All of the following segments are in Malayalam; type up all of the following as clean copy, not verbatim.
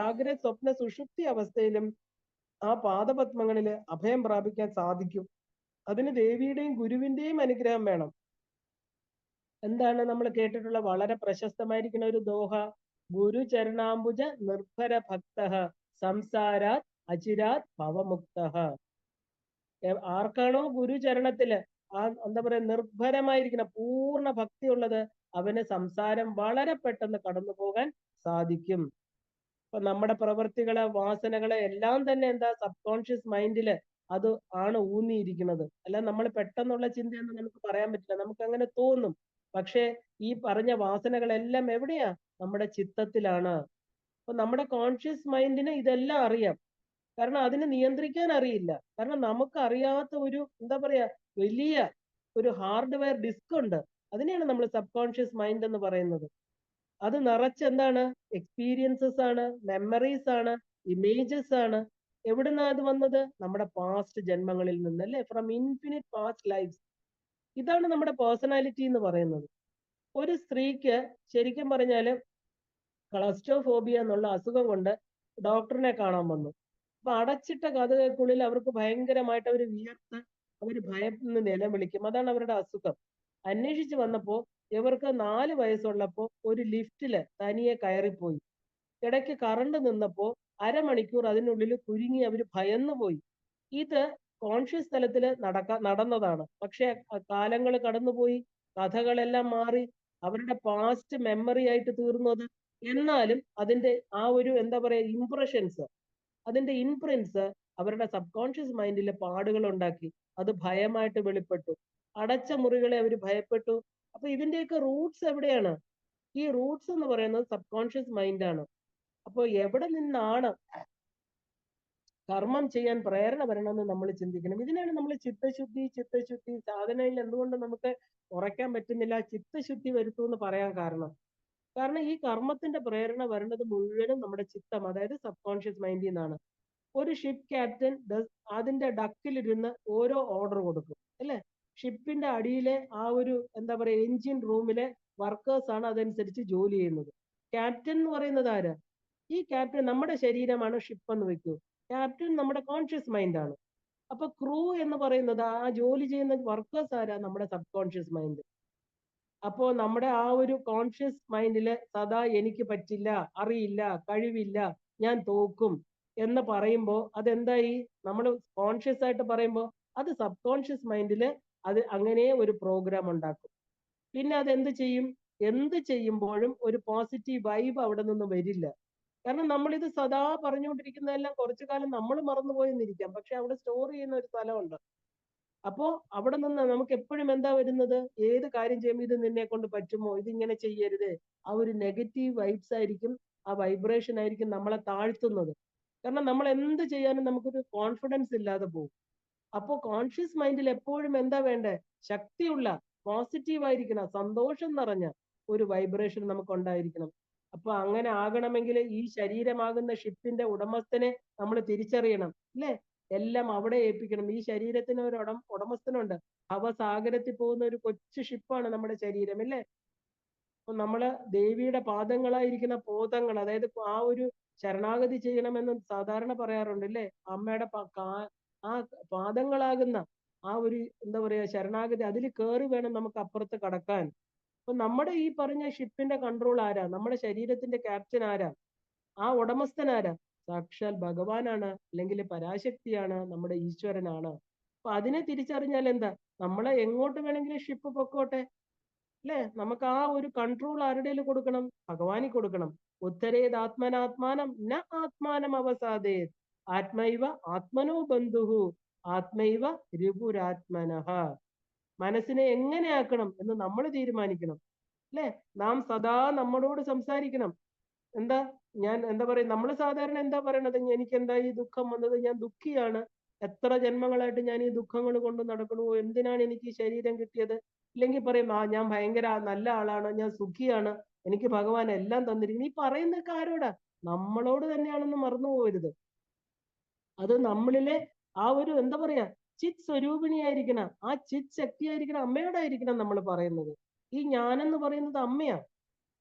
ജാഗ്രത സ്വപ്ന സുഷുപ്തി അവസ്ഥയിലും ആ പാദപത്മങ്ങളിൽ അഭയം പ്രാപിക്കാൻ സാധിക്കും. അതിന് ദേവിയുടെയും ഗുരുവിന്റെയും അനുഗ്രഹം വേണം. എന്താണ് നമ്മൾ കേട്ടിട്ടുള്ള വളരെ പ്രശസ്തമായിരിക്കുന്ന ഒരു ദോഹ? ഗുരു ചരണാംബുജ നിർഭര ഭക്ത സംസാരാത് അചിരാത് ഭവമുക്ത. ആർക്കാണോ ഗുരുചരണത്തില് എന്താ പറയാ നിർഭരമായിരിക്കുന്ന പൂർണ്ണ ഭക്തിയുള്ളത്, അവന് സംസാരം വളരെ പെട്ടെന്ന് കടന്നു പോകാൻ സാധിക്കും. അപ്പൊ നമ്മുടെ പ്രവൃത്തികളെ വാസനകളെ എല്ലാം തന്നെ എന്താ സബ് കോൺഷ്യസ് മൈൻഡില് അത് ആണ് ഊന്നിയിരിക്കുന്നത്. അല്ല നമ്മൾ പെട്ടെന്നുള്ള ചിന്തയൊന്നും നമുക്ക് പറയാൻ പറ്റില്ല, നമുക്ക് അങ്ങനെ തോന്നും. പക്ഷെ ഈ പറഞ്ഞ വാസനകളെല്ലാം എവിടെയാ? നമ്മുടെ ചിത്തത്തിലാണ്. അപ്പൊ നമ്മുടെ കോൺഷ്യസ് മൈൻഡിന് ഇതെല്ലാം അറിയാം. കാരണം അതിനെ നിയന്ത്രിക്കാൻ അറിയില്ല. കാരണം നമുക്ക് അറിയാത്ത ഒരു എന്താ പറയാ വലിയ ഒരു ഹാർഡ്വെയർ ഡിസ്ക് ഉണ്ട്. അതിനെയാണ് നമ്മൾ സബ് കോൺഷ്യസ് മൈൻഡ് എന്ന് പറയുന്നത്. അത് നിറച്ച് എന്താണ്? എക്സ്പീരിയൻസസ് ആണ്, മെമ്മറീസ് ആണ്, ഇമേജസ് ആണ്. എവിടുന്നാ അത് വന്നത്? നമ്മുടെ പാസ്റ്റ് ജന്മങ്ങളിൽ നിന്ന്, അല്ലെ? From infinite past lifes. ഇതാണ് നമ്മുടെ പേഴ്സണാലിറ്റി എന്ന് പറയുന്നത്. ഒരു സ്ത്രീക്ക് ശരിക്കും പറഞ്ഞാല് ക്ലസ്ട്രോഫോബിയ എന്നുള്ള അസുഖം കൊണ്ട് ഡോക്ടറിനെ കാണാൻ വന്നു. അപ്പൊ അടച്ചിട്ട കഥകൾക്കുള്ളിൽ അവർക്ക് ഭയങ്കരമായിട്ട് അവർ വിയർത്ത് അവര് ഭയന്ന് നിലവിളിക്കും. അതാണ് അവരുടെ അസുഖം. അന്വേഷിച്ച് വന്നപ്പോ ഇവർക്ക് 4 വയസ്സുള്ളപ്പോ ഒരു ലിഫ്റ്റില് തനിയെ കയറിപ്പോയി. ഇടയ്ക്ക് കറണ്ട് നിന്നപ്പോ അരമണിക്കൂർ അതിനുള്ളിൽ കുരുങ്ങി അവർ ഭയന്നു പോയി. ഇത് കോൺഷ്യസ് തലത്തിൽ നടന്നതാണ്. പക്ഷെ കാലങ്ങൾ കടന്നുപോയി, കഥകളെല്ലാം മാറി, അവരുടെ പാസ്റ്റ് മെമ്മറി ആയിട്ട് തീർന്നു അത്. എന്നാലും അതിന്റെ ആ ഒരു എന്താ പറയാ ഇംപ്രഷൻസ്, അതിന്റെ ഇംപ്രിൻസ് അവരുടെ സബ് കോൺഷ്യസ് മൈൻഡിലെ പാടുകൾ ഉണ്ടാക്കി. അത് ഭയമായിട്ട് വെളിപ്പെട്ടു. അടച്ച മുറികളെ അവർ ഭയപ്പെട്ടു. അപ്പൊ ഇതിന്റെയൊക്കെ റൂട്ട്സ് എവിടെയാണ്? ഈ റൂട്ട്സ് എന്ന് പറയുന്നത് സബ് കോൺഷ്യസ് മൈൻഡാണ്. അപ്പോൾ എവിടെ നിന്നാണ് കർമ്മം ചെയ്യാൻ പ്രേരണ വരണമെന്ന് നമ്മൾ ചിന്തിക്കണം. ഇതിനാണ് നമ്മൾ ചിത്തശുദ്ധി സാധനയിൽ എന്തുകൊണ്ട് നമുക്ക് ഉറയ്ക്കാൻ പറ്റുന്നില്ല, ചിത്തശുദ്ധി വരുത്തൂ എന്ന് പറയാൻ കാരണം ഈ കർമ്മത്തിന്റെ പ്രേരണ വരുന്നത് മുഴുവനും നമ്മുടെ ചിത്തം, അതായത് സബ് കോൺഷ്യസ് മൈൻഡിൽ നിന്നാണ്. ഒരു ഷിപ്പ് ക്യാപ്റ്റൻ അതിന്റെ ഡക്കിലിരുന്ന് ഓരോ ഓർഡർ കൊടുക്കും, അല്ലെ? ഷിപ്പിന്റെ അടിയിലെ ആ ഒരു എന്താ പറയാ എഞ്ചിൻ റൂമിലെ വർക്കേഴ്സ് ആണ് അതനുസരിച്ച് ജോലി ചെയ്യുന്നത്. ക്യാപ്റ്റൻ എന്ന് പറയുന്നത് ആര്? ഈ ക്യാപ്റ്റൻ നമ്മുടെ ശരീരമാണ് ഷിപ്പ് എന്ന് വെക്കൂ. ക്യാപ്റ്റൻ നമ്മുടെ കോൺഷ്യസ് മൈൻഡ് ആണ്. അപ്പൊ ക്രൂ എന്ന് പറയുന്നത് ആ ജോലി ചെയ്യുന്ന വർക്കേഴ്സ് ആരാ? നമ്മുടെ സബ് കോൺഷ്യസ് മൈൻഡ്. അപ്പോ നമ്മുടെ ആ ഒരു കോൺഷ്യസ് മൈൻഡില് സദാ എനിക്ക് പറ്റില്ല, അറിയില്ല, കഴിവില്ല, ഞാൻ തോക്കും എന്ന് പറയുമ്പോ അതെന്തായി? നമ്മൾ കോൺഷ്യസ് ആയിട്ട് പറയുമ്പോ അത് സബ് കോൺഷ്യസ് മൈൻഡില് അത് അങ്ങനെ ഒരു പ്രോഗ്രാം ഉണ്ടാക്കും. പിന്നെ അത് എന്ത് ചെയ്യും? എന്ത് ചെയ്യുമ്പോഴും ഒരു പോസിറ്റീവ് വൈബ് അവിടെ നിന്ന് വരില്ല. കാരണം നമ്മളിത് സദാ പറഞ്ഞുകൊണ്ടിരിക്കുന്നതെല്ലാം കുറച്ചു കാലം നമ്മൾ മറന്നുപോയെന്നിരിക്കാം, പക്ഷെ അവിടെ സ്റ്റോർ ചെയ്യുന്ന ഒരു സ്ഥലമുണ്ട്. അപ്പോ അവിടെ നിന്ന് നമുക്ക് എപ്പോഴും എന്താ വരുന്നത്? ഏത് കാര്യം ചെയ്യുമ്പോൾ ഇത് നിന്നെ കൊണ്ട് പറ്റുമോ, ഇതിങ്ങനെ ചെയ്യരുത്, ആ ഒരു നെഗറ്റീവ് വൈബ്സ് ആയിരിക്കും, ആ വൈബ്രേഷൻ ആയിരിക്കും നമ്മളെ താഴ്ത്തുന്നത്. കാരണം നമ്മൾ എന്ത് ചെയ്യാനും നമുക്കൊരു കോൺഫിഡൻസ് ഇല്ലാതെ പോകും. അപ്പോ കോൺഷ്യസ് മൈൻഡിൽ എപ്പോഴും എന്താ വേണ്ടേ? ശക്തിയുള്ള, പോസിറ്റീവ് ആയിരിക്കണം, സന്തോഷം നിറഞ്ഞ ഒരു വൈബ്രേഷൻ നമുക്ക് ഉണ്ടായിരിക്കണം. അപ്പൊ അങ്ങനെ ആകണമെങ്കിൽ ഈ ശരീരമാകുന്ന ഷിപ്പിന്റെ ഉടമസ്ഥനെ നമ്മൾ തിരിച്ചറിയണം, അല്ലേ? എല്ലാം അവിടെ ഏൽപ്പിക്കണം. ഈ ശരീരത്തിന് ഒരു ഉടമസ്ഥനുണ്ട്. അവസാഗരത്തിൽ പോകുന്ന ഒരു കൊച്ചു ഷിപ്പാണ് നമ്മുടെ ശരീരം, അല്ലേ? അപ്പൊ നമ്മള് ദേവിയുടെ പാദങ്ങളായിരിക്കുന്ന പോതങ്ങൾ, അതായത് ആ ഒരു ശരണാഗതി ചെയ്യണമെന്ന് സാധാരണ പറയാറുണ്ട്, അല്ലേ? അമ്മയുടെ ആ പാദങ്ങളാകുന്ന ആ ഒരു എന്താ പറയാ ശരണാഗതി, അതിൽ കയറി വേണം നമുക്ക് അപ്പുറത്ത് കടക്കാൻ. അപ്പൊ നമ്മുടെ ഈ പറഞ്ഞ ഷിപ്പിന്റെ കൺട്രോൾ ആരാ? നമ്മുടെ ശരീരത്തിന്റെ ക്യാപ്റ്റൻ ആരാ? ആ ഉടമസ്ഥൻ ആരാ? സാക്ഷാൽ ഭഗവാനാണ്, അല്ലെങ്കിൽ പരാശക്തിയാണ്, നമ്മുടെ ഈശ്വരനാണ്. അപ്പൊ അതിനെ തിരിച്ചറിഞ്ഞാൽ എന്താ? നമ്മളെ എങ്ങോട്ട് വേണമെങ്കിലും ഷിപ്പ് പൊക്കോട്ടെ, അല്ലെ? നമുക്ക് ആ ഒരു കൺട്രോൾ ആരുടെയിൽ കൊടുക്കണം? ഭഗവാനി കൊടുക്കണം. ഉത്തരേത് ആത്മനാത്മാനം ന ആത്മാനം അവസാദേത് ആത്മൈവ ആത്മനോ ബന്ധുഹു ആത്മൈവ രിപുരാത്മനഃ. മനസ്സിനെ എങ്ങനെ ആക്കണം എന്ന് നമ്മൾ തീരുമാനിക്കണം, അല്ലെ? നാം സദാ നമ്മളോട് സംസാരിക്കണം. എന്താ ഞാൻ എന്താ പറയാ നമ്മൾ സാധാരണ എന്താ പറയണത്? എനിക്ക് എന്താ ഈ ദുഃഖം വന്നത്? ഞാൻ ദുഃഖിയാണ്, എത്ര ജന്മങ്ങളായിട്ട് ഞാൻ ഈ ദുഃഖങ്ങൾ കൊണ്ട് നടക്കണു, എന്തിനാണ് എനിക്ക് ഈ ശരീരം കിട്ടിയത്? ഇല്ലെങ്കിൽ പറയും ഞാൻ ഭയങ്കര നല്ല ആളാണ്, ഞാൻ സുഖിയാണ്, എനിക്ക് ഭഗവാൻ എല്ലാം തന്നിരിക്കുന്നു. ഈ പറയുന്നൊക്കെ ആരോടാ? നമ്മളോട് തന്നെയാണെന്ന് മറന്നു പോകരുത്. അത് നമ്മളിലെ ആ ഒരു എന്താ പറയാ ചിത് സ്വരൂപിണിയായിരിക്കണം, ആ ചിത് ശക്തിയായിരിക്കണം, അമ്മയോടായിരിക്കണം നമ്മൾ പറയുന്നത്. ഈ ഞാനെന്ന് പറയുന്നത് അമ്മയാ.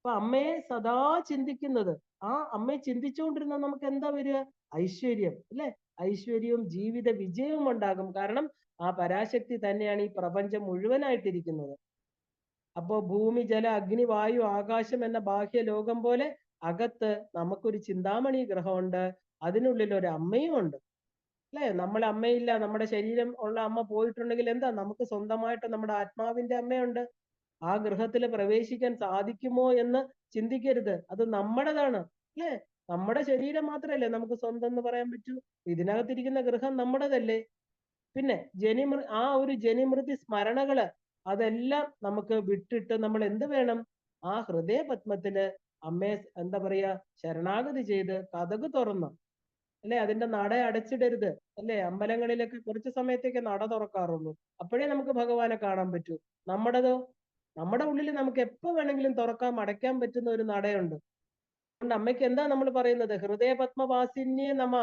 അപ്പൊ അമ്മയെ സദാ ചിന്തിക്കുന്നത്, ആ അമ്മയെ ചിന്തിച്ചുകൊണ്ടിരുന്ന നമുക്ക് എന്താ വരിക? ഐശ്വര്യം, അല്ലെ? ഐശ്വര്യവും ജീവിത വിജയവും ഉണ്ടാകും. കാരണം ആ പരാശക്തി തന്നെയാണ് ഈ പ്രപഞ്ചം മുഴുവനായിട്ടിരിക്കുന്നത്. അപ്പോ ഭൂമി, ജല, അഗ്നി, വായു, ആകാശം എന്ന ബാഹ്യ ലോകം പോലെ അകത്ത് നമുക്കൊരു ചിന്താമണി ഗ്രഹമുണ്ട്. അതിനുള്ളിൽ ഒരു അമ്മയും ഉണ്ട്, അല്ലെ? നമ്മളെ അമ്മയില്ല, നമ്മുടെ ശരീരം ഉള്ള അമ്മ പോയിട്ടുണ്ടെങ്കിൽ എന്താ, നമുക്ക് സ്വന്തമായിട്ട് നമ്മുടെ ആത്മാവിന്റെ അമ്മയുണ്ട്. ആ ഗൃഹത്തിൽ പ്രവേശിക്കാൻ സാധിക്കുമോ എന്ന് ചിന്തിക്കരുത്. അത് നമ്മുടേതാണ്, അല്ലെ? നമ്മുടെ ശരീരം മാത്രമല്ലേ നമുക്ക് സ്വന്തം എന്ന് പറയാൻ പറ്റൂ. ഇതിനകത്തിരിക്കുന്ന ഗൃഹം നമ്മുടേതല്ലേ? പിന്നെ ആ ഒരു ജനിമൃതി സ്മരണകള് അതെല്ലാം നമുക്ക് വിട്ടിട്ട് നമ്മൾ എന്ത് വേണം? ആ ഹൃദയ പത്മത്തില് അമ്മയെ എന്താ പറയാ, ശരണാഗതി ചെയ്ത് കതക് തുറന്നു, അല്ലെ? അതിന്റെ നട അടച്ചിടരുത്, അല്ലെ? അമ്പലങ്ങളിലൊക്കെ കുറച്ച് സമയത്തേക്ക് നട തുറക്കാറുള്ളൂ. അപ്പോഴേ നമുക്ക് ഭഗവാനെ കാണാൻ പറ്റൂ. നമ്മുടേതോ, നമ്മുടെ ഉള്ളിൽ നമുക്ക് എപ്പോ വേണമെങ്കിലും തുറക്കാൻ അടയ്ക്കാൻ പറ്റുന്ന ഒരു നടയുണ്ട്. അതുകൊണ്ട് അമ്മയ്ക്ക് എന്താ നമ്മൾ പറയുന്നത്? ഹൃദയ പത്മവാസിന്യേ നമ.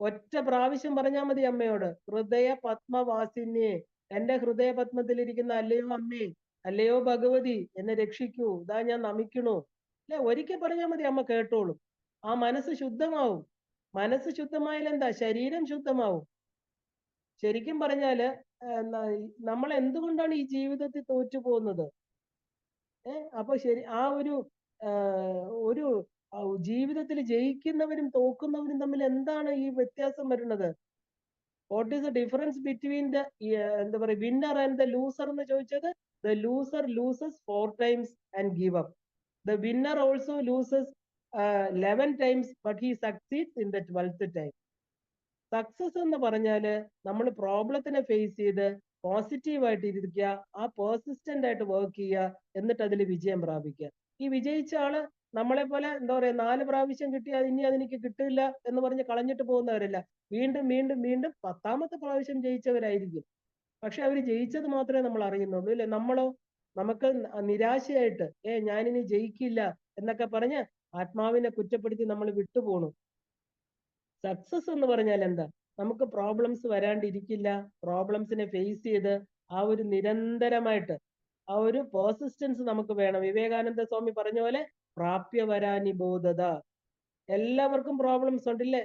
ഒറ്റ പ്രാവശ്യം പറഞ്ഞാൽ മതി അമ്മയോട്, ഹൃദയ പത്മവാസിന്യേ, എന്റെ ഹൃദയ പത്മത്തിലിരിക്കുന്ന അല്ലയോ അമ്മേ, അല്ലയോ ഭഗവതി, എന്നെ രക്ഷിക്കൂ, ഇതാ ഞാൻ നമിക്കണു, അല്ലെ? ഒരിക്കൽ പറഞ്ഞാൽ മതി, അമ്മ കേട്ടോളും. ആ മനസ്സ് ശുദ്ധമാവും. മനസ്സ് ശുദ്ധമായാൽ എന്താ, ശരീരം ശുദ്ധമാവും. ശരിക്കും പറഞ്ഞാല് നമ്മൾ എന്തുകൊണ്ടാണ് ഈ ജീവിതത്തിൽ തോറ്റു പോകുന്നത്? അപ്പൊ ശരി, ആ ഒരു ജീവിതത്തിൽ ജയിക്കുന്നവരും തോക്കുന്നവരും തമ്മിൽ എന്താണ് ഈ വ്യത്യാസം വരുന്നത്? What is the difference between the എന്താ പറയുക, വിന്നർ ആൻഡ് ദ ലൂസർ എന്ന് ചോദിച്ചത്? The loser loses 4 times and give up. The winner also loses 11 times but he succeeds in the 12th time. Success എന്ന് പറഞ്ഞാല് നമ്മൾ പ്രോബ്ലത്തിനെ ഫേസ് ചെയ്ത് പോസിറ്റീവായിട്ട് ഇരിക്കുക, ആ പെർസിസ്റ്റന്റ് ആയിട്ട് വർക്ക് ചെയ്യുക, എന്നിട്ട് അതിൽ വിജയം പ്രാപിക്കുക. ഈ വിജയിച്ച ആള് നമ്മളെ പോലെ എന്താ പറയാ, 4 പ്രാവശ്യം കിട്ടിയാൽ ഇനി അതെനിക്ക് കിട്ടില്ല എന്ന് പറഞ്ഞ് കളഞ്ഞിട്ട് പോകുന്നവരല്ല. വീണ്ടും വീണ്ടും വീണ്ടും 10ാമത്തെ പ്രാവശ്യം ജയിച്ചവരായിരിക്കും. പക്ഷെ അവർ ജയിച്ചത് മാത്രമേ നമ്മൾ അറിയുന്നുള്ളൂ, ഇല്ലേ? നമ്മളോ, നമുക്ക് നിരാശയായിട്ട് ഞാനിനി ജയിക്കില്ല എന്നൊക്കെ പറഞ്ഞ് ആത്മാവിനെ കുറ്റപ്പെടുത്തി നമ്മൾ വിട്ടുപോണു. സക്സസ് എന്ന് പറഞ്ഞാൽ എന്താ? നമുക്ക് പ്രോബ്ലംസ് വരാണ്ടിരിക്കില്ല, പ്രോബ്ലംസിനെ ഫേസ് ചെയ്ത് ആ ഒരു നിരന്തരമായിട്ട് ആ ഒരു പെർസിസ്റ്റൻസ് നമുക്ക് വേണം. വിവേകാനന്ദ സ്വാമി പറഞ്ഞ പോലെ പ്രാപ്യവരാനിബോധത. എല്ലാവർക്കും പ്രോബ്ലംസ് ഉണ്ടല്ലേ?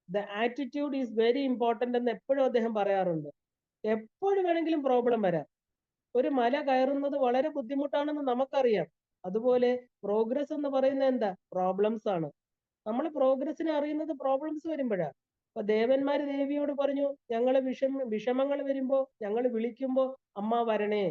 The attitude is very important എന്ന് എപ്പോഴും അദ്ദേഹം പറയാറുണ്ട്. എപ്പോഴും വേണമെങ്കിലും പ്രോബ്ലം വരാം. ഒരു മല കയറുന്നത് വളരെ ബുദ്ധിമുട്ടാണെന്ന് നമുക്കറിയാം. അതുപോലെ പ്രോഗ്രസ് എന്ന് പറയുന്നത് എന്താ? പ്രോബ്ലംസ് ആണ്. നമ്മൾ പ്രോഗ്രസിനെ അറിയുന്നത് പ്രോബ്ലംസ് വരുമ്പോഴാ. അപ്പൊ ദേവന്മാര് ദേവിയോട് പറഞ്ഞു, ഞങ്ങള് വിഷമങ്ങൾ വരുമ്പോ ഞങ്ങൾ വിളിക്കുമ്പോ അമ്മ വരണേ,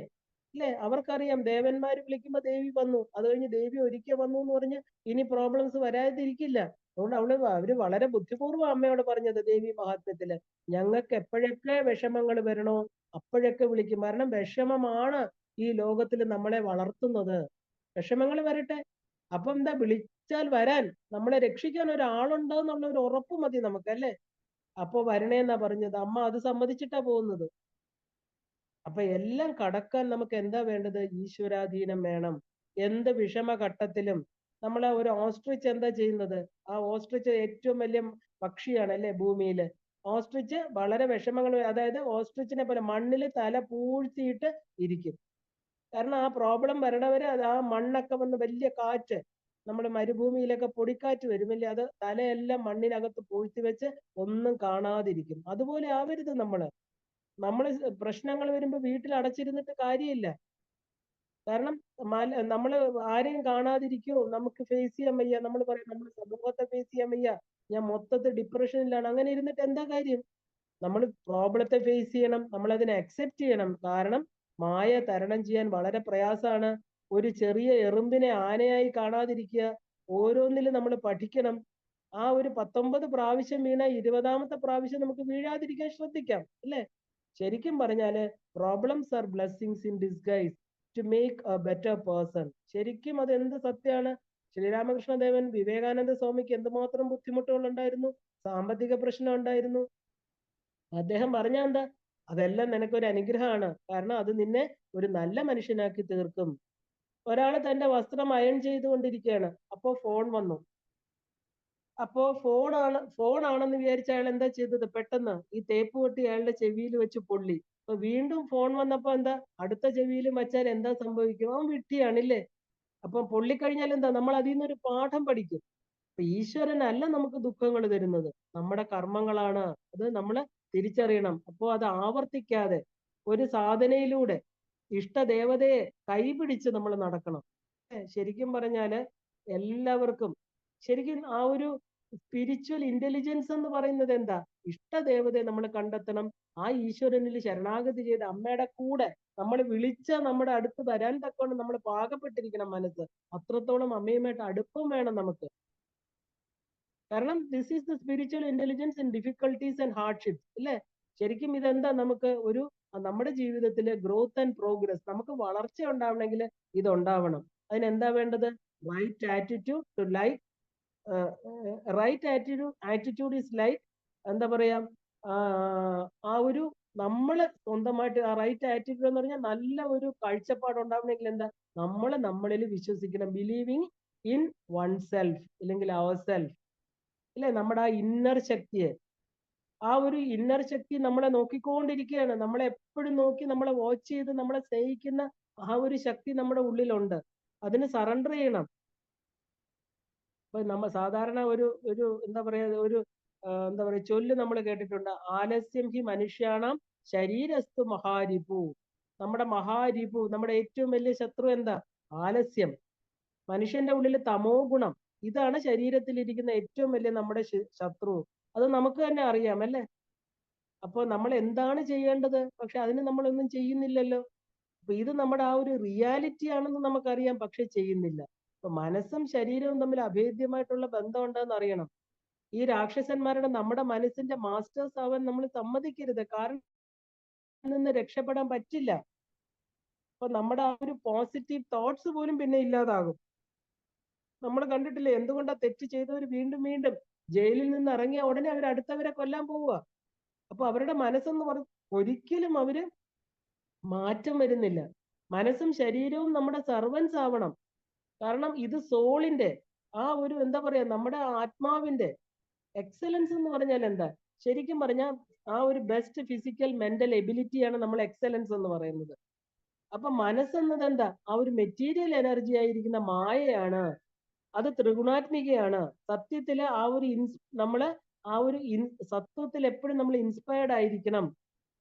അല്ലെ? അവർക്കറിയാം ദേവന്മാര് വിളിക്കുമ്പോ ദേവി വന്നു, അത് കഴിഞ്ഞ് ദേവി ഒരിക്കൽ വന്നു എന്ന് പറഞ്ഞ് ഇനി പ്രോബ്ലംസ് വരാതിരിക്കില്ല. അതുകൊണ്ട് അവര് വളരെ ബുദ്ധിപൂർവ്വം അമ്മയോട് പറഞ്ഞത് ദേവി മഹാത്മ്യത്തില്, ഞങ്ങൾക്ക് എപ്പോഴൊക്കെ വിഷമങ്ങൾ വരണോ അപ്പോഴൊക്കെ വിളിക്കും. കാരണം വിഷമമാണ് ഈ ലോകത്തിൽ നമ്മളെ വളർത്തുന്നത്. വിഷമങ്ങൾ വരട്ടെ, അപ്പൊ എന്താ, വിളിച്ചാൽ വരാൻ, നമ്മളെ രക്ഷിക്കാൻ ഒരാളുണ്ടോ എന്നുള്ള ഒരു ഉറപ്പ് മതി നമുക്ക്, അല്ലെ? അപ്പൊ വരണേന്നാ പറഞ്ഞത്. അമ്മ അത് സമ്മതിച്ചിട്ടാ പോകുന്നത്. അപ്പൊ എല്ലാം കടക്കാൻ നമുക്ക് എന്താ വേണ്ടത്? ഈശ്വരാധീനം വേണം. എന്ത് വിഷമഘട്ടത്തിലും നമ്മളെ ഒരു ഓസ്ട്രിച്ച് എന്താ ചെയ്യുന്നത്? ആ ഓസ്ട്രിച്ച് ഏറ്റവും വലിയ പക്ഷിയാണ്, അല്ലെ, ഭൂമിയില്. ഓസ്ട്രിച്ച് വളരെ വിഷമങ്ങൾ, അതായത് ഓസ്ട്രിച്ചിനെ പോലെ മണ്ണിൽ തല പൂഴ്ത്തിയിട്ട് ഇരിക്കും. കാരണം ആ പ്രോബ്ലം വരണവരെ അത് ആ മണ്ണൊക്കെ വന്ന് വലിയ കാറ്റ്, നമ്മുടെ മരുഭൂമിയിലൊക്കെ പൊടിക്കാറ്റ് വരുമല്ലേ, അത് തലയെല്ലാം മണ്ണിനകത്ത് പൂഴ്ത്തി വെച്ച് ഒന്നും കാണാതിരിക്കും. അതുപോലെ ആവരുത് നമ്മള്. പ്രശ്നങ്ങൾ വരുമ്പോ വീട്ടിൽ അടച്ചിരുന്നിട്ട് കാര്യമില്ല. കാരണം നമ്മള് ആരെയും കാണാതിരിക്കോ, നമുക്ക് ഫേസ് ചെയ്യാൻ വയ്യ, നമ്മൾ പറയും നമ്മൾ സമൂഹത്തെ ഫേസ് ചെയ്യാൻ വയ്യ, ഞാൻ മൊത്തത്തിൽ ഡിപ്രഷനിലാണ്, അങ്ങനെ ഇരുന്നിട്ട് എന്താ കാര്യം? നമ്മൾ പ്രോബ്ലത്തെ ഫേസ് ചെയ്യണം, നമ്മൾ അതിനെ അക്സെപ്റ്റ് ചെയ്യണം. കാരണം മായ തരണം ചെയ്യാൻ വളരെ പ്രയാസമാണ്. ഒരു ചെറിയ എറുമ്പിനെ ആനയായി കാണാതിരിക്കുക. ഓരോന്നിലും നമ്മൾ പഠിക്കണം. ആ ഒരു 19 പ്രാവശ്യം വീണ 20ാമത്തെ പ്രാവശ്യം നമുക്ക് വീഴാതിരിക്കാൻ ശ്രദ്ധിക്കാം, അല്ലെ? ശരിക്കും പറഞ്ഞാല് problems are blessings in disguise to make a better person. ശരിക്കും അത് എന്ത് സത്യമാണ്. ശ്രീരാമകൃഷ്ണദേവൻ വിവേകാനന്ദ സ്വാമിക്ക് എന്തുമാത്രം ബുദ്ധിമുട്ടുകൾ ഉണ്ടായിരുന്നു, സാമ്പത്തിക പ്രശ്നം ഉണ്ടായിരുന്നു. അദ്ദേഹം പറഞ്ഞ എന്താ? അതെല്ലാം നിനക്കൊരു അനുഗ്രഹമാണ്, കാരണം അത് നിന്നെ ഒരു നല്ല മനുഷ്യനാക്കി തീർക്കും. ഒരാൾ തന്റെ വസ്ത്രം അയൺ ചെയ്തുകൊണ്ടിരിക്കുകയാണ്, അപ്പോ ഫോൺ വന്നു. അപ്പോ ഫോണാണെന്ന് വിചാരിച്ച അയാൾ എന്താ ചെയ്തത്? പെട്ടെന്ന് ഈ തേപ്പ് പൊട്ടി അയാളുടെ ചെവിയിൽ വെച്ച് പൊള്ളി. അപ്പൊ വീണ്ടും ഫോൺ വന്നപ്പോ എന്താ, അടുത്ത ചെവിയിലും വെച്ചാൽ എന്താ സംഭവിക്കും? അവൻ വിട്ടിയാണില്ലേ? അപ്പം പൊള്ളിക്കഴിഞ്ഞാൽ എന്താ, നമ്മൾ അതിൽ നിന്നൊരു പാഠം പഠിക്കും. അപ്പൊ ഈശ്വരനല്ല നമുക്ക് ദുഃഖങ്ങൾ തരുന്നത്, നമ്മുടെ കർമ്മങ്ങളാണ്. അത് നമ്മൾ തിരിച്ചറിയണം. അപ്പോൾ അത് ആവർത്തിക്കാതെ ഒരു സാധനയിലൂടെ ഇഷ്ടദേവതയെ കൈപിടിച്ച് നമ്മൾ നടക്കണം. ശരിക്കും പറഞ്ഞാല് എല്ലാവർക്കും ശരിക്കും ആ ഒരു സ്പിരിച്വൽ ഇന്റലിജൻസ് എന്ന് പറയുന്നത് എന്താ, ഇഷ്ടദേവതയെ നമ്മൾ കണ്ടെത്തണം. ആ ഈശ്വരനിൽ ശരണാഗതി ചെയ്ത് അമ്മയുടെ കൂടെ നമ്മൾ വിളിച്ച നമ്മുടെ അടുത്ത് വരാൻ തക്കോണം നമ്മൾ പാകപ്പെട്ടിരിക്കണം മനസ്സ്. അത്രത്തോളം അമ്മയുമായിട്ട് അടുപ്പം വേണം നമുക്ക്. കാരണം this is the spiritual intelligence in difficulties and hardships അല്ലേ. ശരിക്കും ഇതെന്താ, നമുക്ക് ഒരു നമ്മുടെ ജീവിതത്തിലെ ഗ്രോത്ത് ആൻഡ് പ്രോഗ്രസ്, നമുക്ക് വളർച്ച ഉണ്ടാവണമെങ്കിൽ ഇതുണ്ടാവണം. അതിനെന്താ വേണ്ടത്? Right attitude to life. Right attitude is like, എന്താ പറയാ, ആ ഒരു നമ്മള് സ്വന്തമായിട്ട് ആ റൈറ്റ് ആറ്റിറ്റ്യൂഡ് എന്ന് പറഞ്ഞാൽ നല്ല ഒരു കാഴ്ചപ്പാട് ഉണ്ടാവണമെങ്കിൽ എന്താ, നമ്മള് നമ്മളിൽ വിശ്വസിക്കണം. ബിലീവിങ് ഇൻ വൺ സെൽഫ് ഇല്ലെങ്കിൽ അവർ സെൽഫ് അല്ലെ. നമ്മുടെ ആ ഇന്നർ ശക്തിയെ, ആ ഒരു ഇന്നർ ശക്തി നമ്മളെ നോക്കിക്കൊണ്ടിരിക്കുകയാണ്. നമ്മളെ എപ്പോഴും നോക്കി നമ്മളെ വാച്ച് ചെയ്ത് നമ്മളെ സ്നേഹിക്കുന്ന ആ ഒരു ശക്തി നമ്മുടെ ഉള്ളിലുണ്ട്. അതിന് സറണ്ടർ ചെയ്യണം. അപ്പൊ നമ്മ സാധാരണ ഒരു ഒരു എന്താ പറയാ, ഒരു എന്താ പറയാ ചൊല്ല് നമ്മൾ കേട്ടിട്ടുണ്ട്, ആലസ്യം ഹി മനുഷ്യാണാം ശരീരസ്തു മഹാരിപു. നമ്മുടെ മഹാരിപു, നമ്മുടെ ഏറ്റവും വലിയ ശത്രു എന്താ? ആലസ്യം. മനുഷ്യന്റെ ഉള്ളിൽ തമോ ഗുണം, ഇതാണ് ശരീരത്തിലിരിക്കുന്ന ഏറ്റവും വലിയ നമ്മുടെ ശത്രു. അത് നമുക്ക് തന്നെ അറിയാം അല്ലേ. അപ്പൊ നമ്മൾ എന്താണ് ചെയ്യേണ്ടത്? പക്ഷെ അതിന് നമ്മളൊന്നും ചെയ്യുന്നില്ലല്ലോ. അപ്പൊ ഇത് നമ്മുടെ ആ ഒരു റിയാലിറ്റി ആണെന്ന് നമുക്കറിയാം, പക്ഷെ ചെയ്യുന്നില്ല. അപ്പൊ മനസ്സും ശരീരവും തമ്മിൽ അഭേദ്യമായിട്ടുള്ള ബന്ധം ഉണ്ടെന്ന് അറിയണം. ഈ രാക്ഷസന്മാരുടെ നമ്മുടെ മനസ്സിന്റെ മാസ്റ്റേഴ്സ് ആവാൻ നമ്മൾ സമ്മതിക്കരുത്. കാരണം നിന്ന് രക്ഷപ്പെടാൻ പറ്റില്ല. അപ്പൊ നമ്മുടെ ആ ഒരു പോസിറ്റീവ് തോട്ട്സ് പോലും പിന്നെ ഇല്ലാതാകും. നമ്മൾ കണ്ടിട്ടില്ലേ, എന്തുകൊണ്ടാ തെറ്റ് ചെയ്തവർ വീണ്ടും വീണ്ടും ജയിലിൽ നിന്ന് ഇറങ്ങിയ ഉടനെ അവർ അടുത്തവരെ കൊല്ലാൻ പോവുക. അപ്പൊ അവരുടെ മനസ്സെന്ന് പറഞ്ഞ ഒരിക്കലും അവര് മാറ്റം വരുന്നില്ല. മനസ്സും ശരീരവും നമ്മുടെ സർവൻസ് ആവണം. കാരണം ഇത് സോളിന്റെ ആ ഒരു എന്താ പറയാ, നമ്മുടെ ആത്മാവിന്റെ എക്സലൻസ് എന്ന് പറഞ്ഞാൽ എന്താ, ശരിക്കും പറഞ്ഞാൽ ആ ഒരു ബെസ്റ്റ് ഫിസിക്കൽ മെന്റൽ എബിലിറ്റിയാണ് നമ്മൾ എക്സലൻസ് എന്ന് പറയുന്നത്. അപ്പൊ മനസ്സെന്നത് എന്താ, ആ ഒരു മെറ്റീരിയൽ എനർജി ആയിരിക്കുന്ന മായയാണ്. അത് ത്രിഗുണാത്മികയാണ്. സത്യത്തില് ആ ഒരു നമ്മള് ആ ഒരു സത്വത്തിൽ എപ്പോഴും നമ്മൾ ഇൻസ്പയർഡ് ആയിരിക്കണം.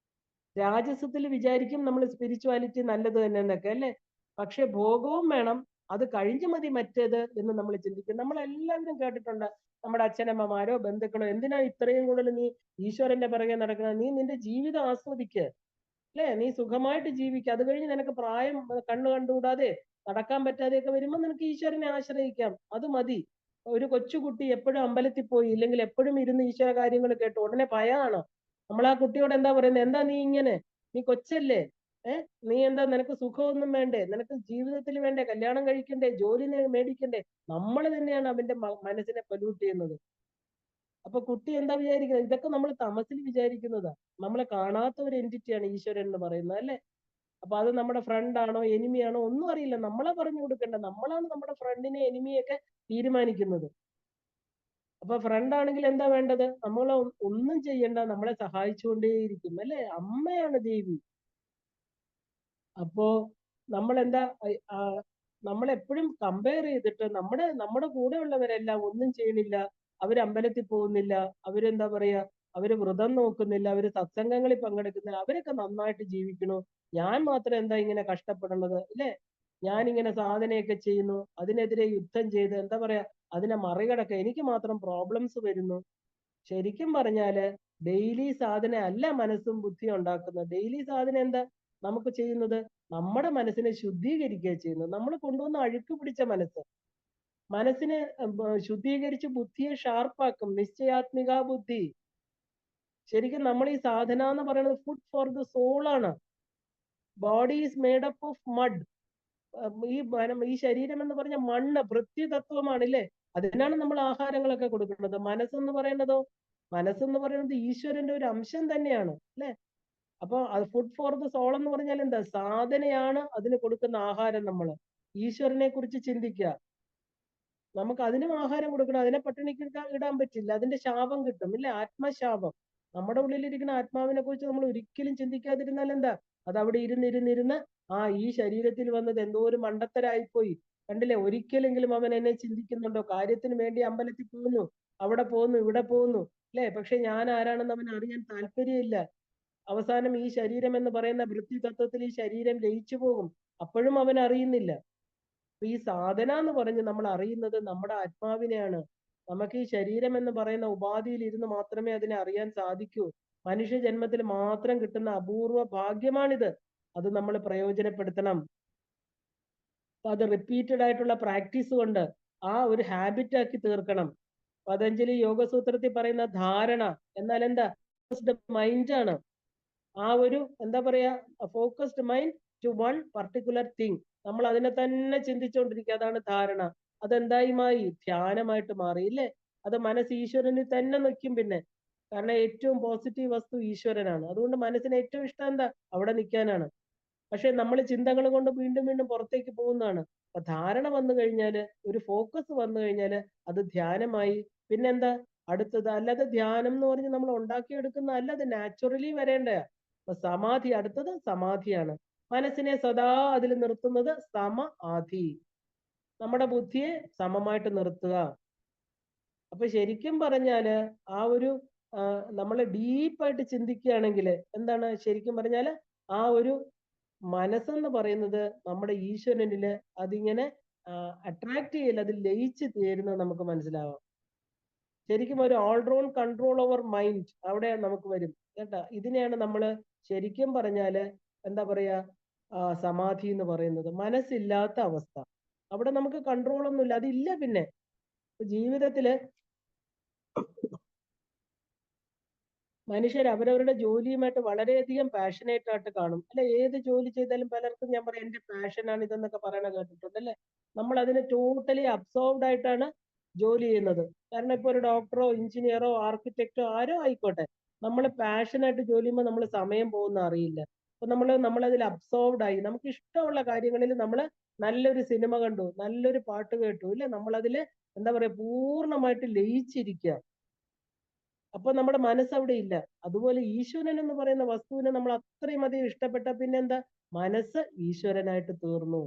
രാജസത്തിൽ വിചാരിക്കും നമ്മൾ സ്പിരിച്വാലിറ്റി നല്ലത് തന്നെ എന്നൊക്കെ അല്ലെ. പക്ഷെ ഭോഗവും വേണം, അത് കഴിഞ്ഞു മതി മറ്റേത് എന്ന് നമ്മൾ ചിന്തിക്കും. നമ്മൾ എല്ലാവരും കേട്ടിട്ടുണ്ട്, നമ്മുടെ അച്ഛനമ്മമാരോ ബന്ധുക്കളോ, എന്തിനാ ഇത്രയും കൂടുതൽ നീ ഈശ്വരന്റെ പിറകെ നടക്കുന്നത്? നീ നിന്റെ ജീവിതം ആസ്വദിക്ക് അല്ലെ, നീ സുഖമായിട്ട് ജീവിക്കുക. അത് കഴിഞ്ഞ് നിനക്ക് പ്രായം കണ്ണു കണ്ടുകൂടാതെ നടക്കാൻ പറ്റാതെയൊക്കെ വരുമ്പോൾ നിനക്ക് ഈശ്വരനെ ആശ്രയിക്കാം, അത് മതി. ഒരു കൊച്ചുകുട്ടി എപ്പോഴും അമ്പലത്തിൽ പോയി ഇല്ലെങ്കിൽ എപ്പോഴും ഇരുന്ന് ഈശ്വര കാര്യങ്ങൾ കേട്ടു ഉടനെ ഭയമാണ്. നമ്മൾ ആ കുട്ടിയോട് എന്താ പറയുന്നത്? എന്താ നീ ഇങ്ങനെ, നീ കൊച്ചല്ലേ, നീ എന്താ, നിനക്ക് സുഖമൊന്നും വേണ്ടേ, നിനക്ക് ജീവിതത്തിൽ വേണ്ടേ, കല്യാണം കഴിക്കണ്ടേ, ജോലി മേടിക്കണ്ടേ? നമ്മൾ തന്നെയാണ് അവന്റെ മനസ്സിനെ പൊല്യൂട്ട് ചെയ്യുന്നത്. അപ്പൊ കുട്ടി എന്താ വിചാരിക്കുന്നത്? ഇതൊക്കെ നമ്മൾ തമസിൽ വിചാരിക്കുന്നതാ. നമ്മളെ കാണാത്ത ഒരു എൻറ്റിറ്റിയാണ് ഈശ്വരൻ എന്ന് പറയുന്നത് അല്ലെ. അപ്പൊ അത് നമ്മുടെ ഫ്രണ്ട് ആണോ എനിമിയാണോ ഒന്നും അറിയില്ല. നമ്മളെ പറഞ്ഞു കൊടുക്കണ്ട, നമ്മളാണ് നമ്മുടെ ഫ്രണ്ടിനെ എനിമിയൊക്കെ തീരുമാനിക്കുന്നത്. അപ്പൊ ഫ്രണ്ട് ആണെങ്കിൽ എന്താ വേണ്ടത്? നമ്മൾ ഒന്നും ചെയ്യണ്ട, നമ്മളെ സഹായിച്ചുകൊണ്ടേയിരിക്കും അല്ലെ. അമ്മയാണ് ദേവി. അപ്പോ നമ്മൾ എന്താ, നമ്മളെപ്പോഴും കമ്പയർ ചെയ്തിട്ട് നമ്മുടെ കൂടെ ഉള്ളവരെല്ലാം ഒന്നും ചെയ്യണില്ല, അവര് അമ്പലത്തിൽ പോകുന്നില്ല, അവരെന്താ പറയാ, അവര് വ്രതം നോക്കുന്നില്ല, അവര് സത്സംഗങ്ങളിൽ പങ്കെടുക്കുന്നില്ല, അവരൊക്കെ നന്നായിട്ട് ജീവിക്കണു, ഞാൻ മാത്രം എന്താ ഇങ്ങനെ കഷ്ടപ്പെടുന്നത് അല്ലെ. ഞാൻ ഇങ്ങനെ സാധനയൊക്കെ ചെയ്യുന്നു, അതിനെതിരെ യുദ്ധം ചെയ്ത് എന്താ പറയാ, അതിനെ മറികടക്ക, എനിക്ക് മാത്രം പ്രോബ്ലംസ് വരുന്നു. ശരിക്കും പറഞ്ഞാല് ഡെയിലി സാധന അല്ല മനസ്സും ബുദ്ധിയും ഉണ്ടാക്കുന്നത്. ഡെയിലി സാധന എന്താ നമുക്ക് ചെയ്യുന്നത്? നമ്മുടെ മനസ്സിനെ ശുദ്ധീകരിക്കുക ചെയ്യുന്നത്. നമ്മൾ കൊണ്ടുവന്ന അഴുക്ക് പിടിച്ച മനസ്സിനെ ശുദ്ധീകരിച്ച് ബുദ്ധിയെ ഷാർപ്പാക്കും. നിശ്ചയാത്മിക ബുദ്ധി. ശരിക്കും നമ്മൾ ഈ സാധന എന്ന് പറയുന്നത് ഫുഡ് ഫോർ ദ സോൾ ആണ്. Body is made up of mud. ഈ ശരീരം എന്ന് പറഞ്ഞ മണ്ണ്, പൃഥ്വിതത്വമാണ് ഇല്ലേ. അതിനാണ് നമ്മൾ ആഹാരങ്ങളൊക്കെ കൊടുക്കുന്നത്. മനസ്സെന്ന് പറയുന്നത് ഈശ്വരന്റെ ഒരു അംശം തന്നെയാണ് അല്ലെ. അപ്പൊ അത് ഫുഡ് ഫോർ ദ സോൾ എന്ന് പറഞ്ഞാൽ എന്താ, സാധനയാണ് അതിന് കൊടുക്കുന്ന ആഹാരം. നമ്മൾ ഈശ്വരനെ കുറിച്ച് ചിന്തിക്കുക. നമുക്ക് അതിനും ആഹാരം കൊടുക്കണം, അതിനെ പട്ടിണിക്ക് ഇടാൻ പറ്റില്ല, അതിന്റെ ശാപം കിട്ടും ഇല്ലേ, ആത്മശാപം. നമ്മുടെ ഉള്ളിലിരിക്കുന്ന ആത്മാവിനെ കുറിച്ച് നമ്മൾ ഒരിക്കലും ചിന്തിക്കാതിരുന്നാൽ എന്താ, അത് അവിടെ ഇരുന്നിരുന്നിരുന്ന് ഈ ശരീരത്തിൽ വന്നത് എന്തോ ഒരു മണ്ടത്തരായിപ്പോയി, കണ്ടില്ലേ, ഒരിക്കലെങ്കിലും അവൻ എന്നെ ചിന്തിക്കുന്നുണ്ടോ? കാര്യത്തിന് വേണ്ടി അമ്പലത്തിൽ പോകുന്നു, അവിടെ പോകുന്നു, ഇവിടെ പോകുന്നു, അല്ലെ? പക്ഷെ ഞാൻ ആരാണെന്ന് അവൻ അറിയാൻ താല്പര്യമില്ല. അവസാനം ഈ ശരീരം എന്ന് പറയുന്ന വൃത്തി തത്വത്തിൽ ഈ ശരീരം ലയിച്ചു പോകും. അപ്പോഴും അവൻ അറിയുന്നില്ല. അപ്പൊ ഈ സാധന എന്ന് പറഞ്ഞ് നമ്മൾ അറിയുന്നത് നമ്മുടെ ആത്മാവിനെയാണ്. നമുക്ക് ഈ ശരീരം എന്ന് പറയുന്ന ഉപാധിയിൽ ഇരുന്ന് മാത്രമേ അതിനെ അറിയാൻ സാധിക്കൂ. മനുഷ്യ ജന്മത്തിൽ മാത്രം കിട്ടുന്ന അപൂർവ ഭാഗ്യമാണിത്. അത് നമ്മൾ പ്രയോജനപ്പെടുത്തണം. അപ്പൊ അത് റിപ്പീറ്റഡ് ആയിട്ടുള്ള പ്രാക്ടീസ് കൊണ്ട് ആ ഒരു ഹാബിറ്റ് ആക്കി തീർക്കണം. പതഞ്ജലി യോഗസൂത്രത്തിൽ പറയുന്ന ധാരണ എന്നാൽ എന്താ? മൈൻഡ് ആണ്. ആ ഒരു എന്താ പറയാ, focused mind to one particular thing. നമ്മൾ അതിനെ തന്നെ ചിന്തിച്ചുകൊണ്ടിരിക്കുക, അതാണ് ധാരണ. അതെന്തായി മാറി? ധ്യാനമായിട്ട് മാറി, ഇല്ലേ? അത് മനസ്സ് ഈശ്വരനിൽ തന്നെ നിൽക്കും പിന്നെ. കാരണം ഏറ്റവും പോസിറ്റീവ് വസ്തു ഈശ്വരനാണ്. അതുകൊണ്ട് മനസ്സിന് ഏറ്റവും ഇഷ്ടം എന്താ? അവിടെ നിൽക്കാനാണ്. പക്ഷെ നമ്മൾ ചിന്തകൾ കൊണ്ട് വീണ്ടും വീണ്ടും പുറത്തേക്ക് പോകുന്നതാണ്. അപ്പൊ ധാരണ വന്നു കഴിഞ്ഞാല്, ഒരു ഫോക്കസ് വന്നു കഴിഞ്ഞാല് അത് ധ്യാനമായി. പിന്നെന്താ അടുത്തത്? അല്ലാതെ ധ്യാനം എന്ന് പറഞ്ഞ് നമ്മൾ ഉണ്ടാക്കിയെടുക്കുന്ന അല്ല, അത് നാച്ചുറലി വരേണ്ടയാ. അപ്പൊ സമാധി, അടുത്തത് സമാധിയാണ്. മനസ്സിനെ സദാ അതിൽ നിർത്തുന്നത് ആധി. നമ്മുടെ ബുദ്ധിയെ സമമായിട്ട് നിർത്തുക. അപ്പൊ ശരിക്കും പറഞ്ഞാല് ആ ഒരു നമ്മൾ ഡീപ്പായിട്ട് ചിന്തിക്കുകയാണെങ്കിൽ എന്താണ് ശരിക്കും പറഞ്ഞാല്, ആ ഒരു മനസ്സെന്ന് പറയുന്നത് നമ്മുടെ ഈശ്വരനില് അതിങ്ങനെ അട്രാക്ട് ചെയ്യില്ല, അത് ലയിച്ച് തീരുന്നത് നമുക്ക് മനസ്സിലാവാം. ശരിക്കും ഒരു ഓൾറൗണ്ട് കൺട്രോൾ ഓവർ മൈൻഡ് അവിടെ നമുക്ക് വരും കേട്ടാ. ഇതിനെയാണ് നമ്മൾ ശരിക്കും പറഞ്ഞാല് എന്താ പറയാ, സമാധി എന്ന് പറയുന്നത്. മനസ്സില്ലാത്ത അവസ്ഥ. അവിടെ നമുക്ക് കൺട്രോൾ ഒന്നുമില്ല, അതില്ല. പിന്നെ ജീവിതത്തില് മനുഷ്യർ അവരവരുടെ ജോലിയുമായിട്ട് വളരെയധികം പാഷനേറ്റ് ആയിട്ട് കാണും, അല്ലെ? ഏത് ജോലി ചെയ്താലും പലർക്കും ഞാൻ പറയാം എന്റെ പാഷനാണ് ഇതെന്നൊക്കെ പറയണ കേട്ടിട്ടുണ്ട്, അല്ലെ? നമ്മൾ അതിന് ടോട്ടലി അബ്സോർബ്ഡ് ആയിട്ടാണ് ജോലി ചെയ്യുന്നത്. കാരണം ഇപ്പൊ ഒരു ഡോക്ടറോ എഞ്ചിനീയറോ ആർക്കിടെക്റ്റോ ആരോ ആയിക്കോട്ടെ, നമ്മൾ പാഷനായിട്ട് ജോലി ചെയ്യുമ്പോൾ നമ്മൾ സമയം പോകുന്ന അറിയില്ല. അപ്പൊ നമ്മളതിൽ അബ്സോർബ്ഡ് ആയി, നമുക്ക് ഇഷ്ടമുള്ള കാര്യങ്ങളിൽ നമ്മൾ നല്ലൊരു സിനിമ കണ്ടു, നല്ലൊരു പാട്ട് കേട്ടു, ഇല്ല? നമ്മളതില് എന്താ പറയാ, പൂർണ്ണമായിട്ട് ലയിച്ചിരിക്കുക. അപ്പൊ നമ്മുടെ മനസ്സ് അവിടെ ഇല്ല. അതുപോലെ ഈശ്വരൻ എന്ന് പറയുന്ന വസ്തുവിനെ നമ്മൾ അത്രയും അധികം ഇഷ്ടപ്പെട്ട പിന്നെന്താ, മനസ്സ് ഈശ്വരനായിട്ട് തീർന്നു.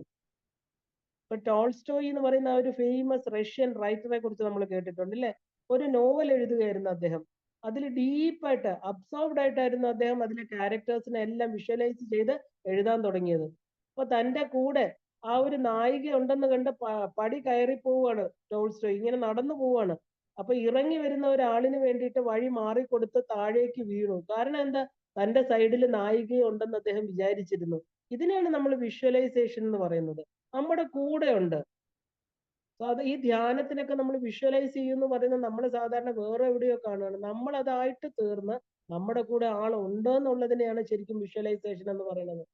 ഇപ്പൊ ടോൾസ്റ്റോയി എന്ന് പറയുന്ന ഒരു ഫേമസ് റഷ്യൻ റൈറ്ററെ കുറിച്ച് നമ്മൾ കേട്ടിട്ടുണ്ട്, അല്ലെ? ഒരു നോവൽ എഴുതുകയായിരുന്നു അദ്ദേഹം. അതിൽ ഡീപ്പായിട്ട് അബ്സോർബ്ഡ് ആയിട്ടായിരുന്നു അദ്ദേഹം അതിലെ ക്യാരക്ടേഴ്സിനെ എല്ലാം വിഷ്വലൈസ് ചെയ്ത് എഴുതാൻ തുടങ്ങിയത്. അപ്പൊ തന്റെ കൂടെ ആ ഒരു നായിക ഉണ്ടെന്ന് കണ്ട് പടി കയറി പോവുകയാണ് ടോൾസ്റ്റോയ്, ഇങ്ങനെ നടന്നു പോവാണ്. അപ്പൊ ഇറങ്ങി വരുന്ന ഒരാളിന് വേണ്ടിയിട്ട് വഴി മാറിക്കൊടുത്ത് താഴേക്ക് വീണു. കാരണം എന്താ? തന്റെ സൈഡിൽ നായിക ഉണ്ടെന്ന് അദ്ദേഹം വിചാരിച്ചിരുന്നു. ഇതിനെയാണ് നമ്മൾ വിഷ്വലൈസേഷൻ എന്ന് പറയുന്നത്. നമ്മുടെ കൂടെ ഉണ്ട്. അത് ഈ ധ്യാനത്തിനൊക്കെ നമ്മൾ വിഷ്വലൈസ് ചെയ്യുമെന്ന് പറയുന്നത് നമ്മൾ സാധാരണ വേറെ എവിടെയോ കാണുകയാണ്. നമ്മൾ അതായിട്ട് തീർന്ന് നമ്മുടെ കൂടെ ആൾ ഉണ്ട് എന്നുള്ളതിനെയാണ് ശരിക്കും വിഷ്വലൈസേഷൻ എന്ന് പറയുന്നത്.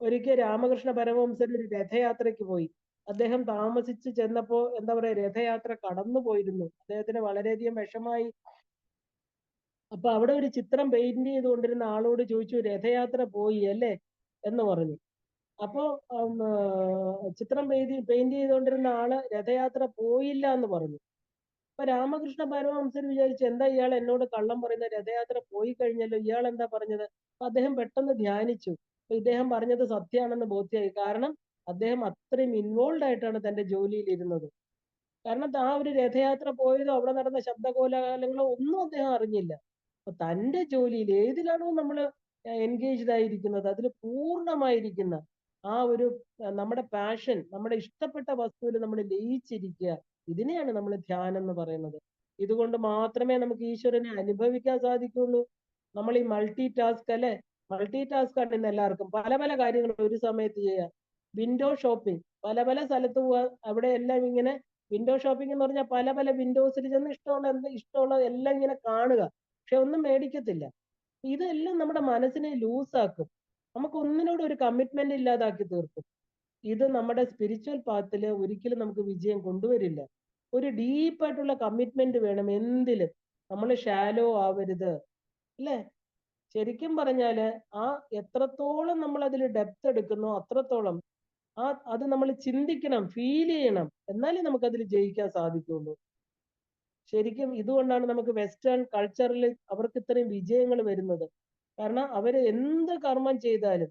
ഒരിക്കൽ രാമകൃഷ്ണ പരമഹംസൻ ഒരു രഥയാത്രയ്ക്ക് പോയി. അദ്ദേഹം താമസിച്ച് ചെന്നപ്പോ എന്താ പറയാ, രഥയാത്ര കടന്നു പോയിരുന്നു. അദ്ദേഹത്തിന് വളരെയധികം വിഷമായി. അപ്പൊ അവിടെ ഒരു ചിത്രം പെയിന്റ് ചെയ്തുകൊണ്ടിരുന്ന ആളോട് ചോദിച്ചു, രഥയാത്ര പോയി അല്ലേ എന്ന് പറഞ്ഞു. അപ്പോ ചിത്രം പെയിന്റ് ചെയ്തുകൊണ്ടിരുന്ന ആള് രഥയാത്ര പോയില്ല എന്ന് പറഞ്ഞു. അപ്പൊ രാമകൃഷ്ണ പരമഹംസൻ വിചാരിച്ചു, എന്താ ഇയാൾ എന്നോട് കള്ളം പറയുന്നത്? രഥയാത്ര പോയി കഴിഞ്ഞല്ലോ, ഇയാൾ എന്താ പറഞ്ഞത്? അപ്പൊ അദ്ദേഹം പെട്ടെന്ന് ധ്യാനിച്ചു. അപ്പൊ ഇദ്ദേഹം പറഞ്ഞത് സത്യമാണെന്ന് ബോധ്യമായി. കാരണം അദ്ദേഹം അത്രയും ഇൻവോൾവ് ആയിട്ടാണ് തന്റെ ജോലിയിൽ ഇരുന്നത്. കാരണം ആ ഒരു രഥയാത്ര പോയതോ അവിടെ നടന്ന ശബ്ദകോലാഹലങ്ങളോ ഒന്നും അദ്ദേഹം അറിഞ്ഞില്ല. അപ്പൊ തന്റെ ജോലിയിൽ ഏതിലാണോ നമ്മൾ എൻഗേജ്ഡ് ആയിരിക്കുന്നത്, അതിൽ പൂർണ്ണമായിരിക്കുന്ന ആ ഒരു നമ്മുടെ പാഷൻ, നമ്മുടെ ഇഷ്ടപ്പെട്ട വസ്തുവിൽ നമ്മൾ ലയിച്ചിരിക്കുക, ഇതിനെയാണ് നമ്മൾ ധ്യാനം എന്ന് പറയുന്നത്. ഇതുകൊണ്ട് മാത്രമേ നമുക്ക് ഈശ്വരനെ അനുഭവിക്കാൻ സാധിക്കുള്ളൂ. നമ്മൾ ഈ മൾട്ടി ടാസ്ക്, അല്ലെ? മൾട്ടി ടാസ്ക് ആണ് ഇന്ന് എല്ലാവർക്കും. പല പല കാര്യങ്ങൾ ഒരു സമയത്ത് ചെയ്യുക. വിൻഡോ ഷോപ്പിംഗ്, പല പല സ്ഥലത്ത് പോവുക, അവിടെ എല്ലാം ഇങ്ങനെ വിൻഡോ ഷോപ്പിംഗ് എന്ന് പറഞ്ഞാൽ പല പല വിൻഡോസിൽ ചെന്ന് ഇഷ്ടമുള്ള എല്ലാം ഇങ്ങനെ കാണുക, പക്ഷെ ഒന്നും മേടിക്കത്തില്ല. ഇതെല്ലാം നമ്മുടെ മനസ്സിനെ ലൂസാക്കും. നമുക്ക് ഒന്നിനോട് ഒരു കമ്മിറ്റ്മെന്റ് ഇല്ലാതാക്കി തീർക്കും. ഇത് നമ്മുടെ സ്പിരിച്വൽ പാത്തില് ഒരിക്കലും നമുക്ക് വിജയം കൊണ്ടുവരില്ല. ഒരു ഡീപ്പായിട്ടുള്ള കമ്മിറ്റ്മെന്റ് വേണം എന്തിലും. നമ്മൾ ഷാലോ ആവരുത്, അല്ലേ? ശരിക്കും പറഞ്ഞാല് ആ എത്രത്തോളം നമ്മൾ അതിൽ ഡെപ്ത് എടുക്കുന്നോ അത്രത്തോളം അത് നമ്മൾ ചിന്തിക്കണം, ഫീൽ ചെയ്യണം, എന്നാലേ നമുക്ക് അതിൽ ജയിക്കാൻ സാധിക്കുള്ളൂ. ശരിക്കും ഇതുകൊണ്ടാണ് നമുക്ക് വെസ്റ്റേൺ കൾച്ചറിൽ അവർക്ക് ഇത്രയും വിജയങ്ങൾ വരുന്നത്. കാരണം അവര് എന്ത് കർമ്മം ചെയ്താലും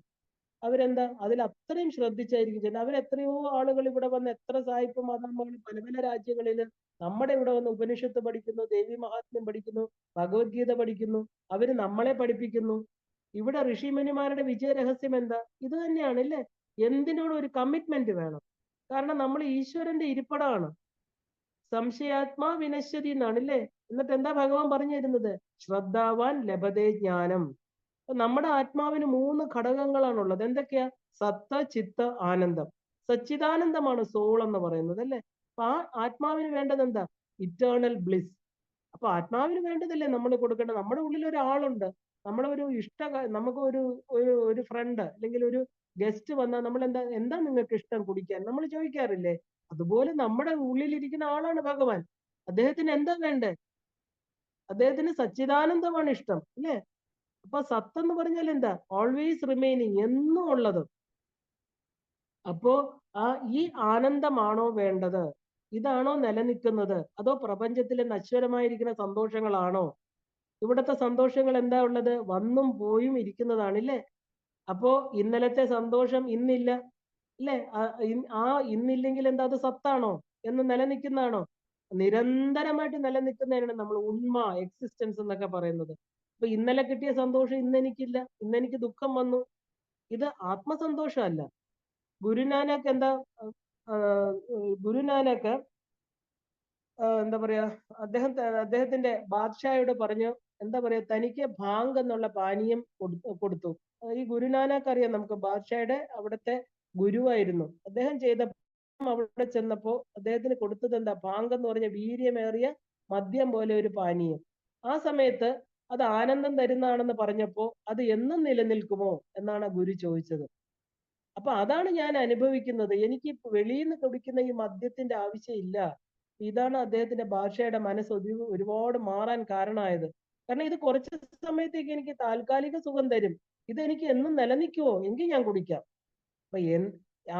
അവരെന്താ അതിൽ അത്രയും ശ്രദ്ധിച്ചായിരിക്കും ചെയ്യുന്നത്. അവരെത്രയോ ആളുകൾ ഇവിടെ വന്ന് എത്ര സായിപ്പ് മതങ്ങൾ പല പല രാജ്യങ്ങളിൽ നമ്മുടെ ഇവിടെ വന്ന് ഉപനിഷത്ത് പഠിക്കുന്നു, ദേവി മഹാത്മ്യം പഠിക്കുന്നു, ഭഗവത്ഗീത പഠിക്കുന്നു. അവര് നമ്മളെ പഠിപ്പിക്കുന്നു. ഇവിടെ ഋഷിമുനിമാരുടെ വിജയ രഹസ്യം എന്താ? ഇത് തന്നെയാണ് അല്ലേ? എന്തിനോടും ഒരു കമ്മിറ്റ്മെന്റ് വേണം. കാരണം നമ്മൾ ഈശ്വരന്റെ ഇരിപ്പിടമാണ്. സംശയാത്മാ വിനശ്യതി എന്നാണ് അല്ലേ? എന്നിട്ട് എന്താ ഭഗവാൻ പറഞ്ഞു തരുന്നത്? ശ്രദ്ധാവാൻ ലഭതേ ജ്ഞാനം. നമ്മുടെ ആത്മാവിന് 3 ഘടകങ്ങളാണുള്ളത്. എന്തൊക്കെയാ? സത്ത, ചിത്ത, ആനന്ദം. സച്ചിദാനന്ദമാണ് സോൾ എന്ന് പറയുന്നത് അല്ലേ? അപ്പൊ ആ ആത്മാവിന് വേണ്ടത് എന്താ? Eternal bliss. അപ്പൊ ആത്മാവിന് വേണ്ടതല്ലേ നമ്മൾ കൊടുക്കേണ്ടത്? നമ്മുടെ ഉള്ളിൽ ഒരാളുണ്ട്, നമ്മളെ ഒരു നമുക്ക് ഒരു ഫ്രണ്ട് അല്ലെങ്കിൽ ഒരു ഗസ്റ്റ് വന്നാൽ നമ്മൾ എന്താ നിങ്ങൾക്ക് ഇഷ്ടം കുടിക്കാൻ നമ്മൾ ചോദിക്കാറില്ലേ? അതുപോലെ നമ്മുടെ ഉള്ളിലിരിക്കുന്ന ആളാണ് ഭഗവാൻ. അദ്ദേഹത്തിന് എന്താ വേണ്ടേ? അദ്ദേഹത്തിന് സച്ചിദാനന്ദമാണ് ഇഷ്ടം അല്ലേ? അപ്പൊ സത്ത് എന്ന് പറഞ്ഞാൽ എന്താ? ഓൾവേസ് റിമൈനിങ്, എന്നും ഉള്ളത്. അപ്പോ ഈ ആനന്ദമാണോ വേണ്ടത്? ഇതാണോ നിലനിൽക്കുന്നത്? അതോ പ്രപഞ്ചത്തിലെ നശ്വരമായിരിക്കുന്ന സന്തോഷങ്ങളാണോ? ഇവിടുത്തെ സന്തോഷങ്ങൾ എന്താ ഉള്ളത്? വന്നും പോയും ഇരിക്കുന്നതാണ് ഇല്ലേ? അപ്പോ ഇന്നലത്തെ സന്തോഷം ഇന്നില്ല അല്ലേ? ഇന്നില്ലെങ്കിൽ എന്താ അത് സത്താണോ? എന്ന് നിലനിൽക്കുന്നതാണോ? നിരന്തരമായിട്ട് നിലനിൽക്കുന്നതിനാണ് നമ്മൾ ഉണ്മ, എക്സിസ്റ്റൻസ് എന്നൊക്കെ പറയുന്നത്. അപ്പൊ ഇന്നലെ കിട്ടിയ സന്തോഷം ഇന്ന് എനിക്കില്ല, ഇന്നെനിക്ക് ദുഃഖം വന്നു. ഇത് ആത്മസന്തോഷമല്ല. ഗുരുനാനക്ക് എന്താ ഗുരുനാനക്ക് എന്താ പറയാ, അദ്ദേഹത്തിന്റെ ബാദ്ഷായോട് പറഞ്ഞു, എന്താ പറയാ, തനിക്ക് ഭാങ് എന്നുള്ള പാനീയം കൊടുത്തു. ഈ ഗുരുനാനക്ക് അറിയാം നമുക്ക്, ബാദ്ഷായുടെ അവിടുത്തെ ഗുരുവായിരുന്നു. അദ്ദേഹം അവിടെ ചെന്നപ്പോ അദ്ദേഹത്തിന് കൊടുത്തത് എന്താ? ഭാങ് എന്ന് പറഞ്ഞ വീര്യമേറിയ മദ്യം പോലെ ഒരു പാനീയം. ആ സമയത്ത് അത് ആനന്ദം തരുന്നതാണെന്ന് പറഞ്ഞപ്പോ അത് എന്നും നിലനിൽക്കുമോ എന്നാണ് ഗുരു ചോദിച്ചത്. അപ്പൊ അതാണ് ഞാൻ അനുഭവിക്കുന്നത്. എനിക്ക് വെളിയിൽ നിന്ന് കുടിക്കുന്ന ഈ മദ്യത്തിന്റെ ആവശ്യമില്ല. ഇതാണ് അദ്ദേഹത്തിന്റെ ഭാഷയുടെ മനസ്സ് ഒരുപാട് മാറാൻ കാരണമായത്. കാരണം ഇത് കുറച്ച് സമയത്തേക്ക് എനിക്ക് താൽക്കാലിക സുഖം തരും, ഇതെനിക്ക് എന്നും നിലനിൽക്കുമോ? എങ്കിൽ ഞാൻ കുടിക്കാം. അപ്പൊ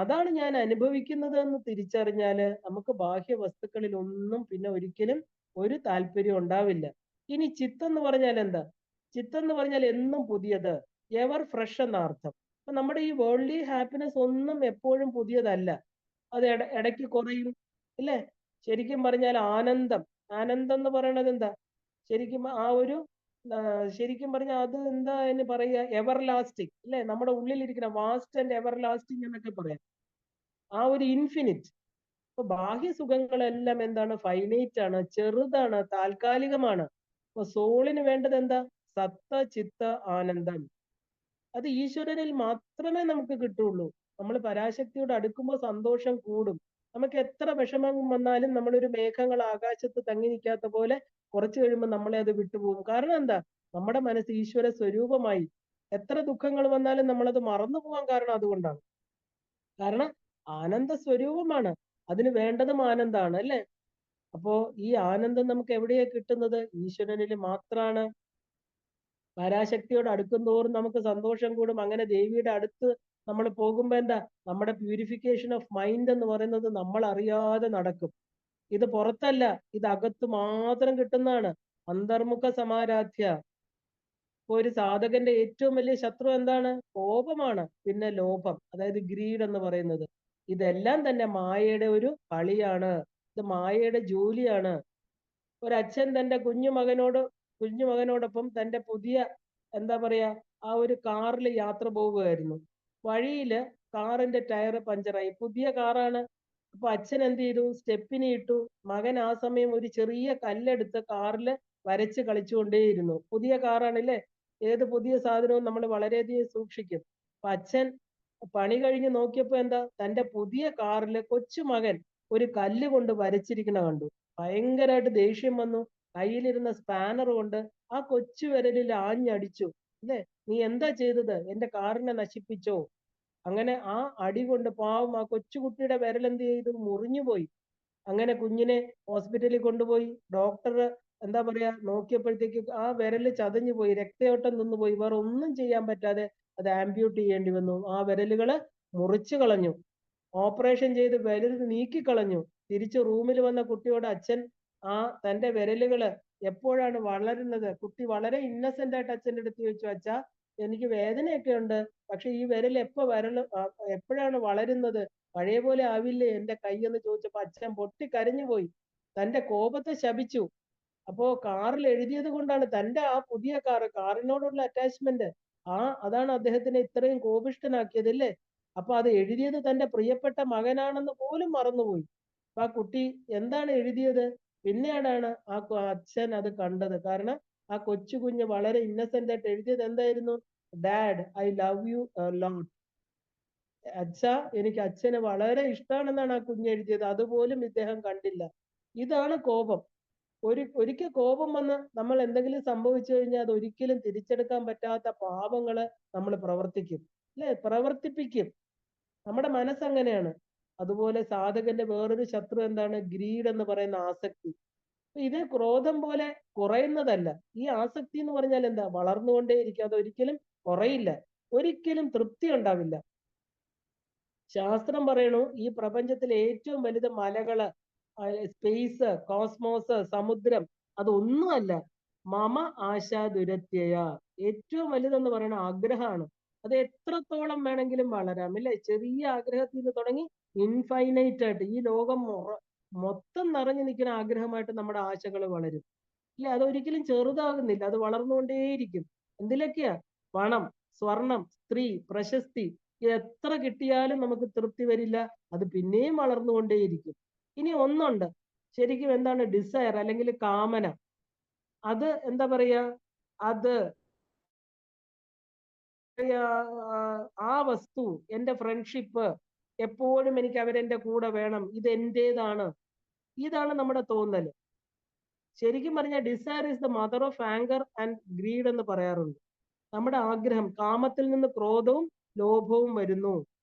അതാണ് ഞാൻ അനുഭവിക്കുന്നത് എന്ന് തിരിച്ചറിഞ്ഞാല് നമുക്ക് ബാഹ്യ വസ്തുക്കളിൽ ഒന്നും പിന്നെ ഒരിക്കലും ഒരു താല്പര്യം ഉണ്ടാവില്ല. ഇനി ചിത്തം എന്ന് പറഞ്ഞാൽ എന്താ? ചിത്തം എന്ന് പറഞ്ഞാൽ എന്നും പുതിയത്, എവർ ഫ്രഷ് എന്ന അർത്ഥം. അപ്പൊ നമ്മുടെ ഈ വേൾഡ്ലി ഹാപ്പിനെസ് ഒന്നും എപ്പോഴും പുതിയതല്ല, അത് ഇടയ്ക്ക് കുറയും ഇല്ലേ? ശരിക്കും പറഞ്ഞാൽ ആനന്ദം, ആനന്ദം എന്ന് പറയുന്നത് എന്താ? ശരിക്കും ശരിക്കും പറഞ്ഞാൽ അത് എന്താ എന്ന് പറയുക? എവർ ലാസ്റ്റിംഗ് അല്ലെ? നമ്മുടെ ഉള്ളിലിരിക്കുന്ന വാസ്റ്റ് ആൻഡ് എവർ ലാസ്റ്റിംഗ് എന്നൊക്കെ പറയാം. ആ ഒരു ഇൻഫിനിറ്റ്. അപ്പൊ ബാഹ്യ സുഖങ്ങളെല്ലാം എന്താണ്? ഫൈനൈറ്റ് ആണ്, ചെറുതാണ്, താൽക്കാലികമാണ്. അപ്പൊ സോളിന് വേണ്ടത് എന്താ? സത്ത, ചിത്ത, ആനന്ദം. അത് ഈശ്വരനിൽ മാത്രമേ നമുക്ക് കിട്ടുള്ളൂ. നമ്മൾ പരാശക്തിയോട് അടുക്കുമ്പോൾ സന്തോഷം കൂടും. നമുക്ക് എത്ര വിഷമം വന്നാലും നമ്മളൊരു മേഘങ്ങൾ ആകാശത്ത് തങ്ങി നിൽക്കാത്ത പോലെ കുറച്ചു കഴിയുമ്പോൾ നമ്മളെ അത് വിട്ടുപോകും. കാരണം എന്താ? നമ്മുടെ മനസ്സ് ഈശ്വര സ്വരൂപമായി. എത്ര ദുഃഖങ്ങൾ വന്നാലും നമ്മളത് മറന്നു പോകാൻ കാരണം അതുകൊണ്ടാണ്. കാരണം ആനന്ദ സ്വരൂപമാണ്, അതിന് വേണ്ടതും ആനന്ദമാണ് അല്ലേ? അപ്പോ ഈ ആനന്ദം നമുക്ക് എവിടെയാ കിട്ടുന്നത്? ഈശ്വരനിൽ മാത്രമാണ്. പരാശക്തിയോട് അടുക്കുന്തോറും നമുക്ക് സന്തോഷം കൂടും. അങ്ങനെ ദേവിയുടെ അടുത്ത് നമ്മൾ പോകുമ്പോ എന്താ? നമ്മുടെ പ്യൂരിഫിക്കേഷൻ ഓഫ് മൈൻഡ് എന്ന് പറയുന്നത് നമ്മൾ അറിയാതെ നടക്കും. ഇത് പുറത്തല്ല, ഇത് അകത്ത് മാത്രം കിട്ടുന്നതാണ്. അന്തർമുഖ സമാരാധ്യ. ഇപ്പൊ ഒരു സാധകന്റെ ഏറ്റവും വലിയ ശത്രു എന്താണ്? കോപമാണ്, പിന്നെ ലോഭം, അതായത് ഗ്രീഡ് എന്ന് പറയുന്നത്. ഇതെല്ലാം തന്നെ മായയുടെ ഒരു കളിയാണ്, ഇത് മായയുടെ ജോലിയാണ്. ഒരച്ഛൻ തന്റെ കുഞ്ഞുമകനോടൊപ്പം തന്റെ പുതിയ എന്താ പറയാ ആ ഒരു കാറിൽ യാത്ര പോവുകയായിരുന്നു. വഴിയില് കാറിന്റെ ടയർ പഞ്ചറായി. പുതിയ കാറാണ്. അപ്പൊ അച്ഛൻ എന്ത് ചെയ്തു? സ്റ്റെപ്പിനി ഇട്ടു. മകൻ ആ സമയം ഒരു ചെറിയ കല്ലെടുത്ത് കാറില് വരച്ച് കളിച്ചുകൊണ്ടേയിരുന്നു. പുതിയ കാറാണല്ലേ, ഏത് പുതിയ സാധനവും നമ്മൾ വളരെയധികം സൂക്ഷിക്കും. അപ്പൊ അച്ഛൻ പണി കഴിഞ്ഞ് നോക്കിയപ്പോ എന്താ? തന്റെ പുതിയ കാറില് കൊച്ചുമകൻ ഒരു കല്ല് കൊണ്ട് വരച്ചിരിക്കണ കണ്ടു. ഭയങ്കരമായിട്ട് ദേഷ്യം വന്നു. കയ്യിലിരുന്ന സ്പാനർ കൊണ്ട് ആ കൊച്ചു വിരലിൽ ആഞ്ഞടിച്ചു. അല്ലേ, നീ എന്താ ചെയ്തത്? എന്റെ കാറിനെ നശിപ്പിച്ചോ? അങ്ങനെ ആ അടി കൊണ്ട് പാവം ആ കൊച്ചുകുട്ടിയുടെ വിരൽ എന്ത് ചെയ്തു? മുറിഞ്ഞുപോയി. അങ്ങനെ കുഞ്ഞിനെ ഹോസ്പിറ്റലിൽ കൊണ്ടുപോയി. ഡോക്ടർ എന്താ പറയാ നോക്കിയപ്പോഴത്തേക്ക് ആ വിരല് ചതഞ്ഞു പോയി, രക്തയോട്ടം നിന്നുപോയി. വേറെ ഒന്നും ചെയ്യാൻ പറ്റാതെ അത് ആംപ്യൂട്ട് ചെയ്യേണ്ടി വന്നു. ആ വിരലുകള് മുറിച്ചു കളഞ്ഞു. ഓപ്പറേഷൻ ചെയ്ത് വിരൽ നീക്കിക്കളഞ്ഞു. തിരിച്ച് റൂമിൽ വന്ന കുട്ടിയോട് അച്ഛൻ തന്റെ വിരലുകള് എപ്പോഴാണ് വളരുന്നത്? കുട്ടി വളരെ ഇന്നസെന്റ് ആയിട്ട് അച്ഛൻ്റെ അടുത്ത് ചോദിച്ചു, അച്ഛാ എനിക്ക് വേദനയൊക്കെ ഉണ്ട്, പക്ഷെ ഈ വിരൽ എപ്പോഴാണ് വളരുന്നത്? പഴയ പോലെ ആവില്ലേ എന്റെ കൈ എന്ന് ചോദിച്ചപ്പോ അച്ഛൻ പൊട്ടിക്കരഞ്ഞു പോയി. തന്റെ കോപത്തെ ശപിച്ചു. അപ്പോ കാറിൽ എഴുതിയത് കൊണ്ടാണ്, തന്റെ ആ പുതിയ കാറിനോടുള്ള അറ്റാച്ച്മെന്റ്, അതാണ് അദ്ദേഹത്തിനെ ഇത്രയും കോപിഷ്ഠനാക്കിയത് അല്ലേ? അപ്പൊ അത് എഴുതിയത് തന്റെ പ്രിയപ്പെട്ട മകനാണെന്ന് പോലും മറന്നുപോയി. അപ്പൊ ആ കുട്ടി എന്താണ് എഴുതിയത്? പിന്നീടാണ് അച്ഛൻ അത് കണ്ടത്. കാരണം ആ കൊച്ചു കുഞ്ഞ് വളരെ ഇന്നസെന്റ് ആയിട്ട് എഴുതിയത് എന്തായിരുന്നു? Dad, I love you lot. എനിക്ക് അച്ഛനെ വളരെ ഇഷ്ടമാണെന്നാണ് ആ കുഞ്ഞ് എഴുതിയത്. അതുപോലും ഇദ്ദേഹം കണ്ടില്ല. ഇതാണ് കോപം. ഒരിക്കൽ കോപം വന്ന് നമ്മൾ എന്തെങ്കിലും സംഭവിച്ചു കഴിഞ്ഞാൽ അത് ഒരിക്കലും തിരിച്ചെടുക്കാൻ പറ്റാത്ത പാപങ്ങള് നമ്മൾ പ്രവർത്തിക്കും, അല്ലെ? പ്രവർത്തിപ്പിക്കും. നമ്മുടെ മനസ്സങ്ങനെയാണ്. അതുപോലെ സാധകന്റെ വേറൊരു ശത്രു എന്താണ്? ഗ്രീഡ് എന്ന് പറയുന്ന ആസക്തി. ഇത് ക്രോധം പോലെ കുറയുന്നതല്ല. ഈ ആസക്തി എന്ന് പറഞ്ഞാൽ എന്താ? വളർന്നുകൊണ്ടേയിരിക്കും. അത് ഒരിക്കലും കുറയില്ല, ഒരിക്കലും തൃപ്തി ഉണ്ടാവില്ല. ശാസ്ത്രം പറയണു ഈ പ്രപഞ്ചത്തിൽ ഏറ്റവും വലുത് മലകള്, സ്പേസ്, കോസ്മോസ്, സമുദ്രം അതൊന്നുമല്ല. മമ ആശാ ദുരത്യയ. ഏറ്റവും വലുതെന്ന് പറയുന്ന ആഗ്രഹമാണ്. അത് എത്രത്തോളം വേണമെങ്കിലും വളരാം, അല്ലെ? ചെറിയ ആഗ്രഹത്തിൽ നിന്ന് തുടങ്ങി ഇൻഫൈനൈറ്റ് ആയിട്ട് ഈ ലോകം മൊത്തം നിറഞ്ഞു നിൽക്കുന്ന ആഗ്രഹമായിട്ട് നമ്മുടെ ആശകൾ വളരും, ഇല്ല? അതൊരിക്കലും ചെറുതാകുന്നില്ല, അത് വളർന്നുകൊണ്ടേയിരിക്കും. എന്തിലൊക്കെയാ? പണം, സ്വർണം, സ്ത്രീ, പ്രശസ്തി, എത്ര കിട്ടിയാലും നമുക്ക് തൃപ്തി വരില്ല. അത് പിന്നെയും വളർന്നുകൊണ്ടേയിരിക്കും. ഇനി ഒന്നുണ്ട്, ശരിക്കും എന്താണ് ഡിസയർ അല്ലെങ്കിൽ കാമന? അത് എന്താ പറയാ? അത് ആ വസ്തു, എന്റെ ഫ്രണ്ട്ഷിപ്പ്, എപ്പോഴും എനിക്ക് അവരെന്റെ കൂടെ വേണം, ഇത് എന്റേതാണ്. ഇതാണ് നമ്മുടെ തോന്നൽ. ശരിക്കും പറഞ്ഞാൽ desire is the mother of anger and greed എന്ന് പറയാറുണ്ട്. നമ്മുടെ ആഗ്രഹം, കാമത്തിൽ നിന്ന് ക്രോധവും ലോഭവും വരുന്നു.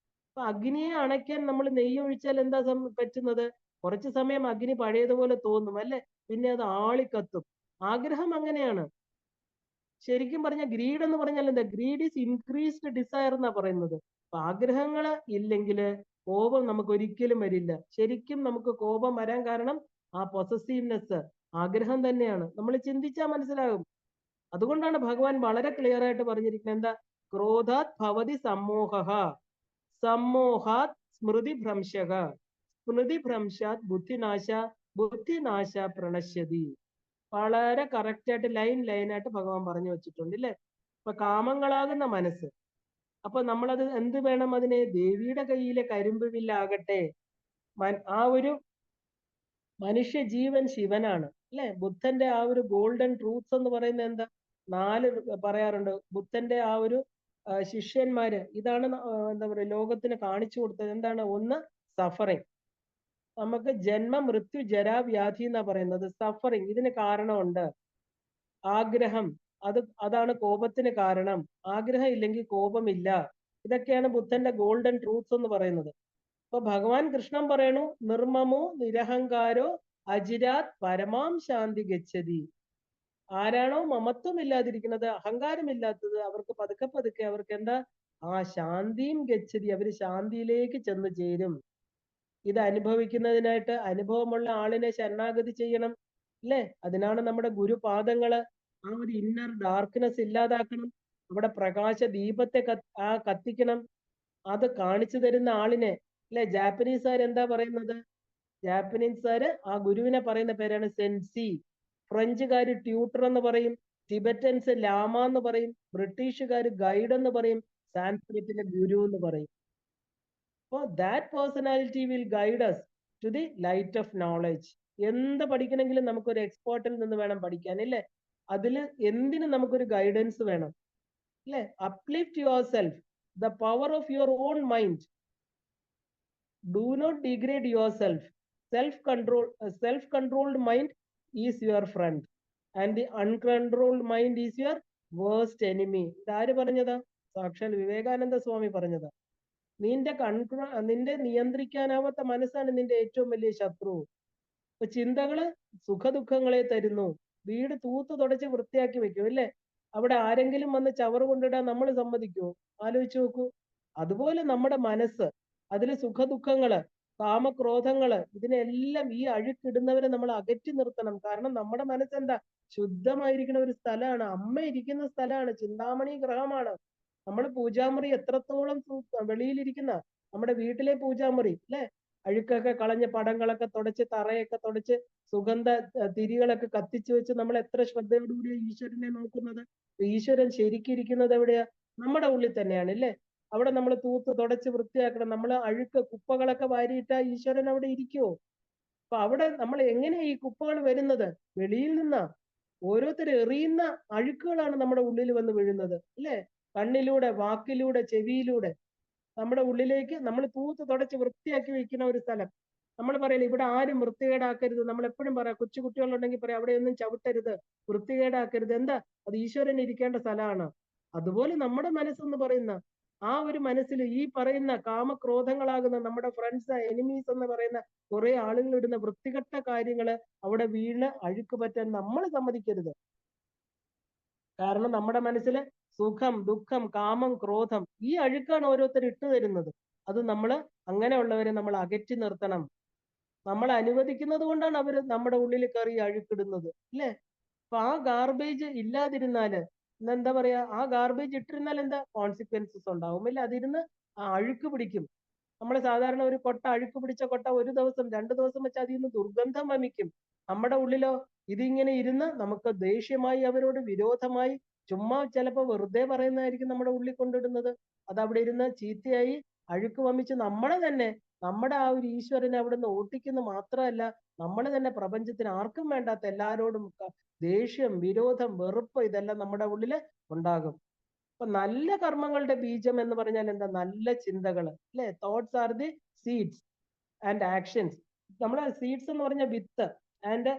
അപ്പൊ അഗ്നിയെ അണയ്ക്കാൻ നമ്മൾ നെയ്യ് ഒഴിച്ചാൽ എന്താ പറ്റുന്നത്? കുറച്ചു സമയം അഗ്നി പഴയതുപോലെ തോന്നും, അല്ലെ? പിന്നെ അത് ആളിക്കത്തും. ആഗ്രഹം അങ്ങനെയാണ്. ശരിക്കും പറഞ്ഞ ഗ്രീഡ് എന്ന് പറഞ്ഞാൽ എന്താ? ഗ്രീഡ് ഈസ് ഇൻക്രീസ്ഡ് ഡിസയർ എന്നാ പറയുന്നത്. അപ്പൊ ആഗ്രഹങ്ങള് ഇല്ലെങ്കില് കോപം നമുക്ക് ഒരിക്കലും വരില്ല. ശരിക്കും നമുക്ക് കോപം വരാൻ കാരണം ആ പൊസസീവ്നെസ്, ആഗ്രഹം തന്നെയാണ്. നമ്മൾ ചിന്തിച്ചാൽ മനസ്സിലാകും. അതുകൊണ്ടാണ് ഭഗവാൻ വളരെ ക്ലിയർ ആയിട്ട് പറഞ്ഞിരിക്കുന്നത് എന്താ? ക്രോധാത് ഭവതി സമ്മോഹ, സമ്മോഹാത് സ്മൃതി ഭ്രംശക, സ്മൃതി ഭ്രംശാത് ബുദ്ധിനാശ, ബുദ്ധിനാശ പ്രണശ്യതി. വളരെ കറക്റ്റ് ആയിട്ട് ലൈനായിട്ട് ഭഗവാൻ പറഞ്ഞു വെച്ചിട്ടുണ്ട്, ഇല്ലേ? ഇപ്പൊ കാമങ്ങളാകുന്ന മനസ്സ്, അപ്പൊ നമ്മളത് എന്ത് വേണം? അതിനെ ദേവിയുടെ കയ്യിലെ കരിമ്പ് വില്ലാകട്ടെ. ആ ഒരു മനുഷ്യ ജീവൻ ശിവനാണ്, അല്ലെ? ബുദ്ധന്റെ ആ ഒരു ഗോൾഡൻ ട്രൂത്ത്സ് എന്ന് പറയുന്നത് എന്താ? 4 പറയാറുണ്ട്. ബുദ്ധന്റെ ആ ഒരു ശിഷ്യന്മാര് ഇതാണ് എന്താ പറയുക, ലോകത്തിന് കാണിച്ചു കൊടുത്തത്. എന്താണ്? ഒന്ന്, സഫറിങ്. നമുക്ക് ജന്മ മൃത്യു ജരാ വ്യാധി എന്നാ പറയുന്നത്. സഫറിങ്, ഇതിന് കാരണമുണ്ട്. ആഗ്രഹം, അതാണ് കോപത്തിന് കാരണം. ആഗ്രഹം ഇല്ലെങ്കിൽ കോപമില്ല. ഇതൊക്കെയാണ് ബുദ്ധന്റെ ഗോൾഡൻ ട്രൂത്ത്സ് എന്ന് പറയുന്നത്. അപ്പൊ ഭഗവാൻ കൃഷ്ണൻ പറയണു, നിർമ്മമോ നിരഹങ്കാരോ അജിരാത് പരമാം ശാന്തി ഗച്ഛതി. ആരാണോ മമത്വം ഇല്ലാതിരിക്കുന്നത്, അഹങ്കാരമില്ലാത്തത്, അവർക്ക് പതുക്കെ പതുക്കെ അവർക്ക് എന്താ? ആ ശാന്തിയും ഗച്ഛതി, അവര് ശാന്തിയിലേക്ക് ചെന്ന് ചേരും. ഇത് അനുഭവിക്കുന്നതിനായിട്ട് അനുഭവമുള്ള ആളിനെ ശരണാഗതി ചെയ്യണം, അല്ലേ? അതിനാണ് നമ്മുടെ ഗുരുപാദങ്ങള്. ആ ഒരു ഇന്നർ ഡാർക്ക്നെസ് ഇല്ലാതാക്കണം. അവിടെ പ്രകാശ ദീപത്തെ കത്തിക്കണം. അത് കാണിച്ചു തരുന്ന ആളിനെ, അല്ലെ? ജാപ്പനീസുകാർ എന്താ പറയുന്നത്? ജാപ്പനീസുകാര് ആ ഗുരുവിനെ പറയുന്ന പേരാണ് സെൻസി. ഫ്രഞ്ചുകാര് ട്യൂട്ടർ എന്ന് പറയും. ടിബറ്റൻസ് ലാമ എന്ന് പറയും. ബ്രിട്ടീഷുകാർ ഗൈഡ് എന്ന് പറയും. സാൻസ്ക്രിറ്റിലെ ഗുരു എന്ന് പറയും. അപ്പോൾ that personality will guide us to the light of knowledge. എന്ത് പഠിക്കണമെങ്കിലും നമുക്കൊരു എക്സ്പേർട്ടിൽ നിന്ന് വേണം പഠിക്കാൻ, ഇല്ലേ? അതില് എന്തിനും നമുക്കൊരു ഗൈഡൻസ് വേണം, അല്ലെ? Uplift your self, the power of your own mind. Do not degrade your self. Self controlled mind is your friend and the uncontrolled mind is your worst enemy. ഇതാര് പറഞ്ഞതാ? സാക്ഷാൽ വിവേകാനന്ദ സ്വാമി പറഞ്ഞതാ. നിന്റെ നിയന്ത്രിക്കാനാവാത്ത മനസ്സാണ് നിന്റെ ഏറ്റവും വലിയ ശത്രു. ഇപ്പൊ ചിന്തകള് സുഖദുഃഖങ്ങളെ തരുന്നു. വീട് തൂത്ത് തുടച്ച് വൃത്തിയാക്കി വെക്കും, അല്ലേ? അവിടെ ആരെങ്കിലും വന്ന് ചവറ് കൊണ്ടിടാൻ നമ്മൾ സമ്മതിക്കുമോ? ആലോചിച്ച് നോക്കൂ. അതുപോലെ നമ്മുടെ മനസ്സ്, അതില് സുഖദുഃഖങ്ങള്, കാമക്രോധങ്ങള്, ഇതിനെല്ലാം ഈ അഴുക്കിടുന്നവരെ നമ്മൾ അകറ്റി നിർത്തണം. കാരണം നമ്മുടെ മനസ്സെന്താ ശുദ്ധമായിരിക്കുന്ന ഒരു സ്ഥലമാണ്, അമ്മ ഇരിക്കുന്ന സ്ഥലമാണ്, ചിന്താമണി ഗ്രഹമാണ്. നമ്മൾ പൂജാമുറി എത്രത്തോളം വെളിയിലിരിക്കുന്ന നമ്മുടെ വീട്ടിലെ പൂജാമുറി അല്ലെ, അഴുക്കൊക്കെ കളഞ്ഞ് പടങ്ങളൊക്കെ തുടച്ച് തറയൊക്കെ തുടച്ച് സുഗന്ധ തിരികളൊക്കെ കത്തിച്ചു വെച്ച് നമ്മൾ എത്ര ശ്രദ്ധയോടുകൂടി ഈശ്വരനെ നോക്കുന്നത്. ഈശ്വരൻ ശരിക്കിരിക്കുന്നത് എവിടെയാ? നമ്മുടെ ഉള്ളിൽ തന്നെയാണ് അല്ലേ. അവിടെ നമ്മൾ തൂത്ത് തുടച്ച് വൃത്തിയാക്കണം. നമ്മൾ അഴുക്ക് കുപ്പകളൊക്കെ വാരിയിട്ടാ ഈശ്വരൻ അവിടെ ഇരിക്കുവോ? അപ്പൊ അവിടെ നമ്മൾ എങ്ങനെയാ ഈ കുപ്പകൾ വരുന്നത്? വെളിയിൽ നിന്നാ. ഓരോരുത്തർ എറിയുന്ന അഴുക്കുകളാണ് നമ്മുടെ ഉള്ളിൽ വന്ന് വീഴുന്നത് അല്ലേ. കണ്ണിലൂടെ, വാക്കിലൂടെ, ചെവിയിലൂടെ നമ്മുടെ ഉള്ളിലേക്ക് നമ്മൾ തൂത്ത് തുടച്ച് വൃത്തിയാക്കി വെക്കുന്ന ഒരു സ്ഥലം. നമ്മൾ പറയില്ല ഇവിടെ ആരും വൃത്തികേടാക്കരുത്. നമ്മൾ എപ്പോഴും പറയാം, കൊച്ചു കുട്ടികളുണ്ടെങ്കിൽ പറയാം അവിടെ ഒന്നും ചവിട്ടരുത്, വൃത്തികേടാക്കരുത്. എന്താ? അത് ഈശ്വരൻ ഇരിക്കേണ്ട സ്ഥലമാണ്. അതുപോലെ നമ്മുടെ മനസ്സെന്ന് പറയുന്ന ആ ഒരു മനസ്സിൽ ഈ പറയുന്ന കാമക്രോധങ്ങളാകുന്ന നമ്മുടെ ഫ്രണ്ട്സ്, എനിമീസ് എന്ന് പറയുന്ന കുറെ ആളുകൾ ഇടുന്ന വൃത്തികെട്ട കാര്യങ്ങള് അവിടെ വീണ് അഴുക്ക് പറ്റാൻ നമ്മൾ സമ്മതിക്കരുത്. കാരണം നമ്മുടെ മനസ്സിൽ സുഖം, ദുഃഖം, കാമം, ക്രോധം, ഈ അഴുക്കാണ് ഓരോരുത്തർ ഇട്ടു തരുന്നത്. അത് നമ്മൾ അങ്ങനെയുള്ളവരെ നമ്മൾ അകറ്റി നിർത്തണം. നമ്മൾ അനുവദിക്കുന്നത് കൊണ്ടാണ് അവർ നമ്മുടെ ഉള്ളിൽ കയറി അഴുക്കിടുന്നത് അല്ലേ. അപ്പൊ ആ ഗാർബേജ് ഇല്ലാതിരുന്നാല് എന്താ പറയാ, ആ ഗാർബേജ് ഇട്ടിരുന്നാൽ എന്താ കോൺസിക്വൻസസ് ഉണ്ടാവും അല്ലെ. അതിരുന്ന് ആ അഴുക്ക് പിടിക്കും. നമ്മൾ സാധാരണ ഒരു കൊട്ട, അഴുക്ക് പിടിച്ച കൊട്ട 1 ദിവസം 2 ദിവസം വെച്ച് അതിൽ നിന്ന് ദുർഗന്ധം വമിക്കും. നമ്മുടെ ഉള്ളിലോ ഇതിങ്ങനെ ഇരുന്ന് നമുക്ക് ദേഷ്യമായി, അവരോട് വിരോധമായി, ചുമ്മാ ചിലപ്പോ വെറുതെ പറയുന്നതായിരിക്കും നമ്മുടെ ഉള്ളിൽ കൊണ്ടിടുന്നത്. അത് അവിടെ ഇരുന്ന് ചീത്തയായി അഴുക്ക് വമിച്ച് നമ്മളെ തന്നെ, നമ്മുടെ ആ ഒരു ഈശ്വരനെ അവിടുന്ന് ഓട്ടിക്കുന്ന മാത്രമല്ല, നമ്മൾ തന്നെ പ്രപഞ്ചത്തിന് ആർക്കും വേണ്ടാത്ത എല്ലാരോടും ദേഷ്യം, വിരോധം, വെറുപ്പ് ഇതെല്ലാം നമ്മുടെ ഉള്ളിൽ ഉണ്ടാകും. അപ്പൊ നല്ല കർമ്മങ്ങളുടെ ബീജം എന്ന് പറഞ്ഞാൽ എന്താ? നല്ല ചിന്തകൾ അല്ലെ. Thoughts are the seeds and actions. നമ്മളെ സീഡ്സ് എന്ന് പറഞ്ഞ വിത്ത്, and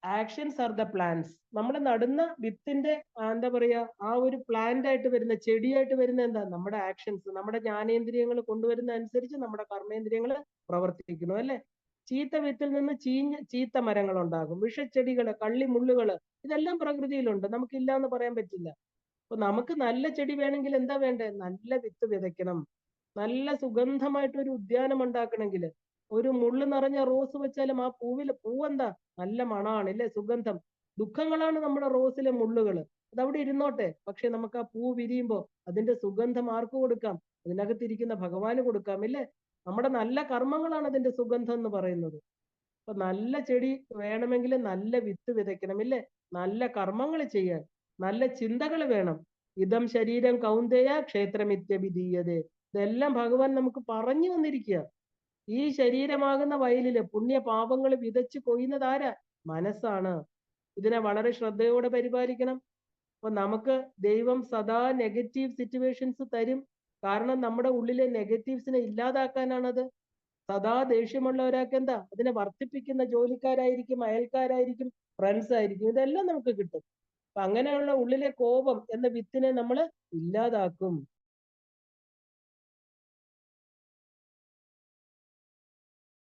actions are the plants. നമ്മൾ നടുന്ന വിത്തിന്റെ എന്താ പറയാ, ആ ഒരു പ്ലാന്റ് ആയിട്ട് വരുന്ന, ചെടിയായിട്ട് വരുന്ന എന്താ? നമ്മുടെ ആക്ഷൻസ്, നമ്മുടെ ജ്ഞാനേന്ദ്രിയങ്ങൾ കൊണ്ടുവരുന്ന അനുസരിച്ച് നമ്മുടെ കർമ്മേന്ദ്രിയങ്ങൾ പ്രവർത്തിക്കുന്നു അല്ലെ. ചീത്ത വിത്തിൽ നിന്ന് ചീത്ത മരങ്ങൾ ഉണ്ടാകും. വിഷച്ചെടികള്, കള്ളിമുള്ളുകള്, ഇതെല്ലാം പ്രകൃതിയിലുണ്ട്, നമുക്കില്ല എന്ന് പറയാൻ പറ്റില്ല. അപ്പൊ നമുക്ക് നല്ല ചെടി വേണമെങ്കിൽ എന്താ വേണ്ടേ? നല്ല വിത്ത് വിതയ്ക്കണം. നല്ല സുഗന്ധമായിട്ടൊരു ഉദ്യാനം ഉണ്ടാക്കണമെങ്കിൽ ഒരു മുള്ളു നിറഞ്ഞ റോസ് വെച്ചാലും ആ പൂവെന്താ? നല്ല മണമാണ് അല്ലെ, സുഗന്ധം. ദുഃഖങ്ങളാണ് നമ്മുടെ റോസിലെ മുള്ളുകൾ, അതവിടെ ഇരുന്നോട്ടെ. പക്ഷെ നമുക്ക് ആ പൂ വിരിയുമ്പോ അതിന്റെ സുഗന്ധം ആർക്ക് കൊടുക്കാം? അതിനകത്തിരിക്കുന്ന ഭഗവാന് കൊടുക്കാം ഇല്ലേ. നമ്മുടെ നല്ല കർമ്മങ്ങളാണ് അതിന്റെ സുഗന്ധം എന്ന് പറയുന്നത്. അപ്പൊ നല്ല ചെടി വേണമെങ്കിൽ നല്ല വിത്ത് വിതയ്ക്കണം ഇല്ലേ. നല്ല കർമ്മങ്ങൾ ചെയ്യാൻ നല്ല ചിന്തകൾ വേണം. ഇതം ശരീരം കൗന്ദേയ ക്ഷേത്രമിത്യഭിധീയതേ. ഇതെല്ലാം ഭഗവാൻ നമുക്ക് പറഞ്ഞു വന്നിരിക്കുക. ഈ ശരീരമാകുന്ന വയലില് പുണ്യപാപങ്ങൾ വിതച്ച് കൊയ്യുന്നതാരാ? മനസ്സാണ്. ഇതിനെ വളരെ ശ്രദ്ധയോടെ പരിപാലിക്കണം. അപ്പൊ നമുക്ക് ദൈവം സദാ നെഗറ്റീവ് സിറ്റുവേഷൻസ് തരും. കാരണം നമ്മുടെ ഉള്ളിലെ നെഗറ്റീവ്സിനെ ഇല്ലാതാക്കാനാണത്. സദാ ദേഷ്യമുള്ളവരാൾക്ക് എന്താ? അതിനെ വർദ്ധിപ്പിക്കുന്ന ജോലിക്കാരായിരിക്കും, അയൽക്കാരായിരിക്കും, ഫ്രണ്ട്സ് ആയിരിക്കും, ഇതെല്ലാം നമുക്ക് കിട്ടും. അപ്പൊ അങ്ങനെയുള്ള ഉള്ളിലെ കോപം എന്ന വിത്തിനെ നമ്മൾ ഇല്ലാതാക്കും.